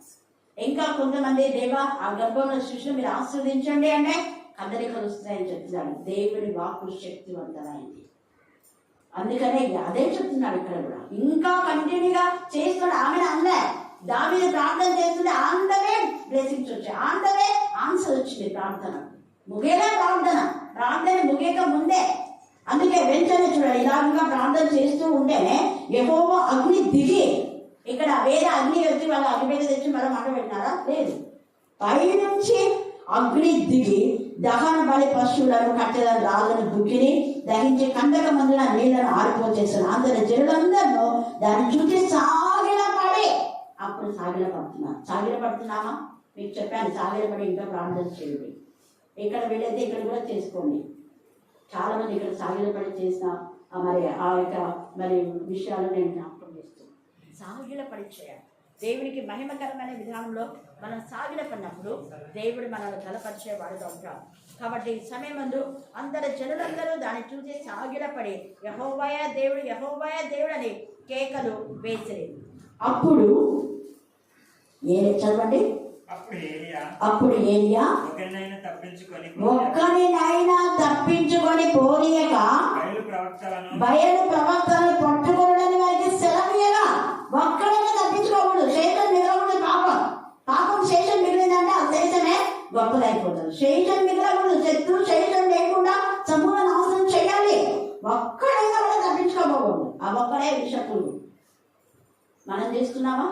ఇంకా కొంతమంది దేవా ఆ గర్భంలో శిశువు మీరు ఆస్వాదించండి అంటే కదలికలు వస్తాయని చెప్తున్నాడు. దేవుడి వాక్కు శక్తివంతమైంది. అందుకనే అదే చెప్తున్నాడు ఇక్కడ కూడా. ఇంకా కంటిన్యూగా చేస్తున్నాడు. ఆమె అనలే, దావీదు ప్రార్థన చేస్తుంటే ఆందవే బ్లెస్సింగ్స్ వచ్చాయి, ఆందవే ఆన్సర్ వచ్చింది. ప్రార్థన ముగేలా ప్రార్థన ముగేక ముందే. అందుకే వెంటనే చూడండి, ఇలాగా ప్రార్థన చేస్తూ ఉంటేనే యెహోవా అగ్ని దిగి, ఇక్కడ వేరే అగ్ని వచ్చి వాళ్ళ అగ్ని మీద తెచ్చి మళ్ళీ మాట పెట్టినారా? లేదు, పై నుంచి అగ్ని దిగి దహన బలి పశువులను కట్టెల రాళ్ళను దుక్కిని దహించి కందక మందుల నీళ్లను ఆరిపోచేసాను. అందరి జనులందరూ దాన్ని చూసి సాగిలపడి, అప్పుడు సాగిలపడుతున్నామా? మీకు చెప్పాను, సాగిలపడి ఇంకా ప్రార్థన చేయండి. ఇక్కడ వీలైతే ఇక్కడ కూడా చేసుకోండి. చాలా మంది ఇక్కడ సాగిలపడి చేసిన మరి ఆ యొక్క మరి విషయాలు నేను జ్ఞాపకం చేస్తాను. సాగిలపడి చేయాలి. దేవునికి మహిమకరమైన విధానంలో మనం సాగిలపడినప్పుడు దేవుడు మనల్ని బలపరిచేవాడుగా ఉంటాం. కాబట్టి ఈ సమయమందు అందరి జనులందరూ దాన్ని చూసి సాగిలపడి యెహోవాయే దేవుడు, యెహోవాయే దేవుడు అని కేకలు వేసిరి. అప్పుడు చదవండి. అప్పుడు ఏలియా ఒక్కరినైనా తప్పించుకొని పోనీయక బయలు ప్రవక్తలను పట్టుకోవడానికి వారికి సెలవుగా. ఒక్కడైనా తప్పించుకోకూడదు. శేషం మిగలకూడదు. పాపం శేషం మిగిలిందంటే ఆ శేషమే గొప్పదైపోతుంది. శేషం మిగలకూడదు. శత్రువు శేషం లేకుండా సమూల నాశనం చేయాలి. ఒక్కడైనా కూడా తప్పించుకోకూడదు. ఆ ఒక్కడే విషపుడు. మనం చేస్తున్నామా?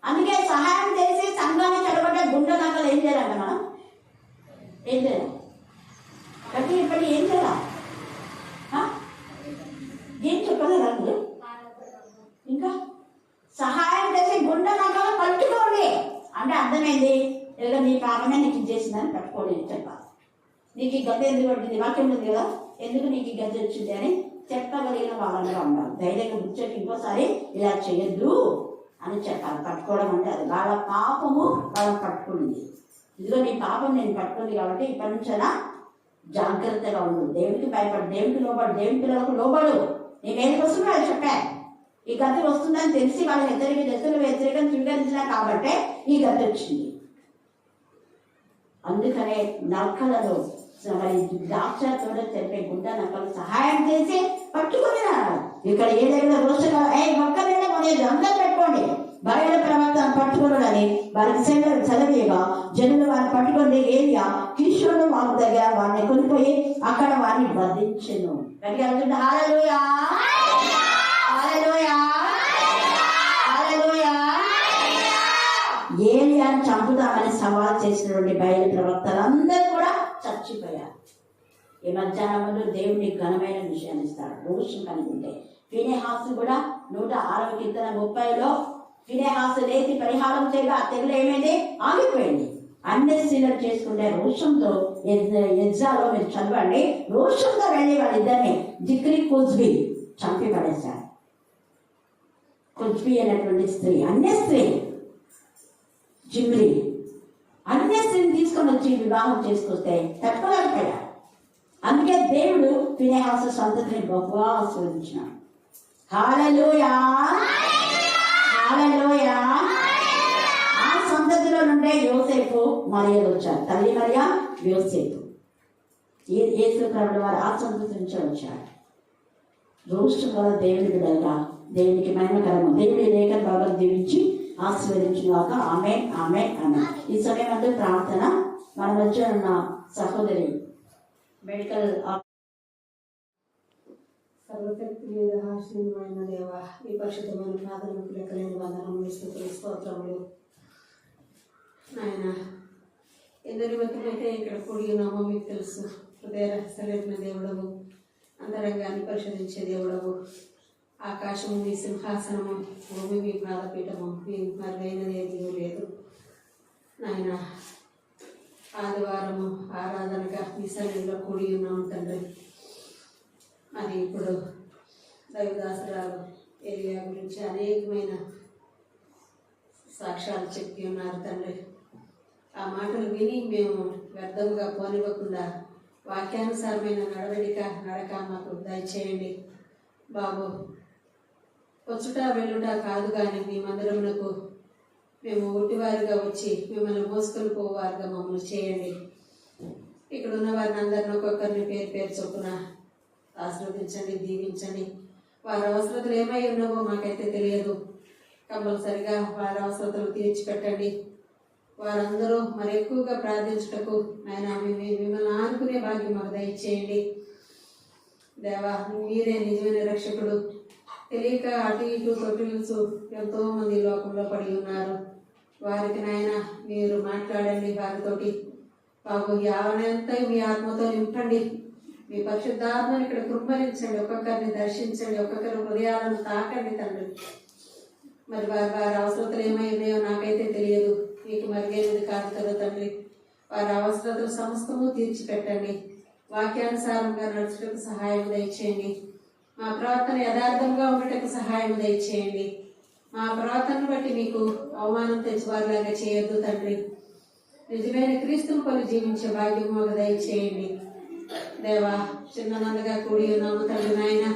అందుకే సహాయం చేసి సంఘాన్ని చెడబడ్డ గుండె నక్కలు ఏం చేయాలంట? మనం ఏం చేయాలి? ప్రతి ఇప్పటి ఏం చేయాలా? ఏం చెప్పలేదా? ఇంకా సహాయం చేసి గుండె నక్కలు పట్టుకోండి అంటే అర్థమైంది. లేదా నీ పాపమే నీకు చేసిందని పట్టుకోండి చెప్పాలి. నీకు ఈ గద్దె ఎందుకు పట్టింది? వాక్యం ఉంది కదా, ఎందుకు నీకు ఈ గద్దె వచ్చింది అని చెప్పగలిగిన వాళ్ళగా ఉండాలి. ధైర్యంగా కూర్చొని ఇంకోసారి ఇలా చేయొద్దు అని చెప్పాలి. పట్టుకోవడం అంటే అది వాళ్ళ పాపము వాళ్ళని పట్టుకుంది. ఇదిగో నీ పాపం నేను పట్టుకుంది కాబట్టి ఇప్పటి నుంచైనా జాగ్రత్తగా ఉండు. దేవుడికి భయపడు, దేవుడికి లోబడు, దేవుడి పిల్లలకు లోబడు. నీ మేలుకి వస్తుంది వాళ్ళు చెప్పా. ఈ గతి వస్తుందని తెలిసి వాళ్ళ వ్యతిరేకం స్వీకరించినా కాబట్టే ఈ గతి వచ్చింది. అందుకనే నక్కలలో ద్రాక్ష తోట చెప్పే గుడ్డ నక్కలు సహాయం చేసి పట్టుకుని ఇక్కడ ఏదైనా రోజుగా ఒక్కరైనా కొనేది అందరూ పెట్టుకోండి. బయలు ప్రవక్తను పట్టుకున్నాడని వారికి సెలవేగా జనులు వారిని పట్టుకొని ఏలియా కిషోరు వారి దగ్గర వారిని కొనిపోయి అక్కడ వారిని బంధించెను. హల్లెలూయా, హల్లెలూయా, హల్లెలూయా. ఏలియాను చంపుదామని సవాల్ చేసినటువంటి బయలు ప్రవక్తలందరూ కూడా చచ్చిపోయారు. ఈ మధ్యాహ్నంలో దేవుడిని ఘనమైన విషయాన్ని ఇస్తాడు. రోషం కలిగి ఉంటే ఫినెహాసు కూడా 106వ కీర్తన 30లో ఫినెహాసు లేచి పరిహారం చేయగా ఆ తెగులు ఏమైంది? ఆగిపోయింది. అన్ని స్త్రీలు చేసుకుంటే రోషంతో ఎజ్రాలో మీరు చదవండి. రోషంతో వెళ్ళి వాళ్ళిద్దరిని జిక్రీ కుజ్బీ చంపి పడేశారు. కుజ్బీ అనేటువంటి స్త్రీ, అన్య స్త్రీ జిమ్రీ అన్య స్త్రీని తీసుకొని వచ్చి వివాహం చేసుకొస్తే తట్టుకోలేకపోయారు. అందుకే దేవుడు ఫినెహాసు సంతతిని బహుగా ఆశీర్వదించినాడు. హల్లెలూయా, హల్లెలూయా. ఆ సంతతిలో నుండే యోసేపు మరియలు వచ్చారు. తల్లి మరియా, యోసేపు. యేసు ప్రభువు వారు ఆ సంతతి నుంచి వచ్చారు. రోషం వల్ల దేవుని బిడ్డగా దేవునికి మహిమకరము. దేవుడి లేఖన బాగా దీవించి ఆశీర్వదించుగాక. ఆమేన్, ఆమేన్, ఆమేన్. ఈ సమయం ప్రార్థన. మన మధ్య ఉన్న సహోదరి మెడికల్ సర్వశక్తి ఆశీర్వైన దేవ, ఈ పరిశుద్ధమైన ప్రార్థనకు లెక్కలేని వందనములు, స్తుతులు, స్తోత్రములు. నాయన ఎందరి వ్యక్తులైతే ఇక్కడ కూడి ఉన్నామో మీకు తెలుసు. హృదయ రహస్యమైన దేవుడవు, అంతరంగాన్ని పరిశోధించే దేవుడవు. ఆకాశము మీ సింహాసనము, భూమి మీ పాదపీఠము, మీ మరుగైనది ఏదీ లేదు. నాయన ఆదివారము ఆరాధనగా మీ సన్నిధిలో కూడి ఉన్నాం తండ్రి. మరి ఇప్పుడు దైవదాసురాలు ఏరియా గురించి అనేకమైన సాక్ష్యాలు చెప్పి ఉన్నారు తండ్రి. ఆ మాటలు విని మేము వ్యర్థంగా పోనివ్వకుండా వాక్యానుసారమైన నడక మాకు దయచేయండి బాబు. వచ్చుట వెళ్ళుట కాదు కానీ మీ మందిరమునకు మేము ఒట్టివారిగా వచ్చి మిమ్మల్ని మోసుకొని పోవారుగా మమ్మల్ని చేయండి. ఇక్కడ ఉన్న వారిని అందరిని ఒక్కొక్కరిని పేరు పేరు చొప్పున ఆశీర్వదించండి, దీవించండి. వారి అవసరతలు ఏమై ఉన్నావో మాకైతే తెలియదు. కంపల్సరిగా వారి అవసరతలు తీర్చిపెట్టండి. వారందరూ మరి ఎక్కువగా ప్రార్థించుటకు ఆయన మిమ్మల్ని ఆనుకునే భాగ్యం మాకు దయచేయండి దేవా. మీరే నిజమైన రక్షకుడు. తెలియక అటు ఇటు తొట్టిల్చు ఎంతో మంది లోకంలో పడి ఉన్నారు. వారికి నాయన మీరు మాట్లాడండి. వారితోటి బాబు యావనంతా మీ ఆత్మతో నింపండి. మీ పరిశుద్ధాత్మని ఇక్కడ కృమ్మరించండి, ఒక్కొక్కరిని దర్శించండి, ఒక్కొక్కరి హృదయాలను తాకండి తండ్రి. మరి వారి అవసరతలు ఏమైనాయో నాకైతే తెలియదు, మీకు మరిగేది కాదు కదా తండ్రి. వారి అవసరతలు సమస్తము తీర్చిపెట్టండి. వాక్యానుసారంగా నడుచుటకు సహాయం దయచేయండి. మా ప్రవర్తన యథార్థంగా ఉండటకు సహాయం దయచేయండి. మా ప్రవర్తనను బట్టి మీకు అవమానం తెచ్చువారిలాగా చేయొద్దు తండ్రి. నిజమైన క్రీస్తుని పలు జీవించే భాగ్యం మాకు దయచేయండి దేవా. చిన్న మందిగా కూడి ఉన్నాము తండ్రి నాయన.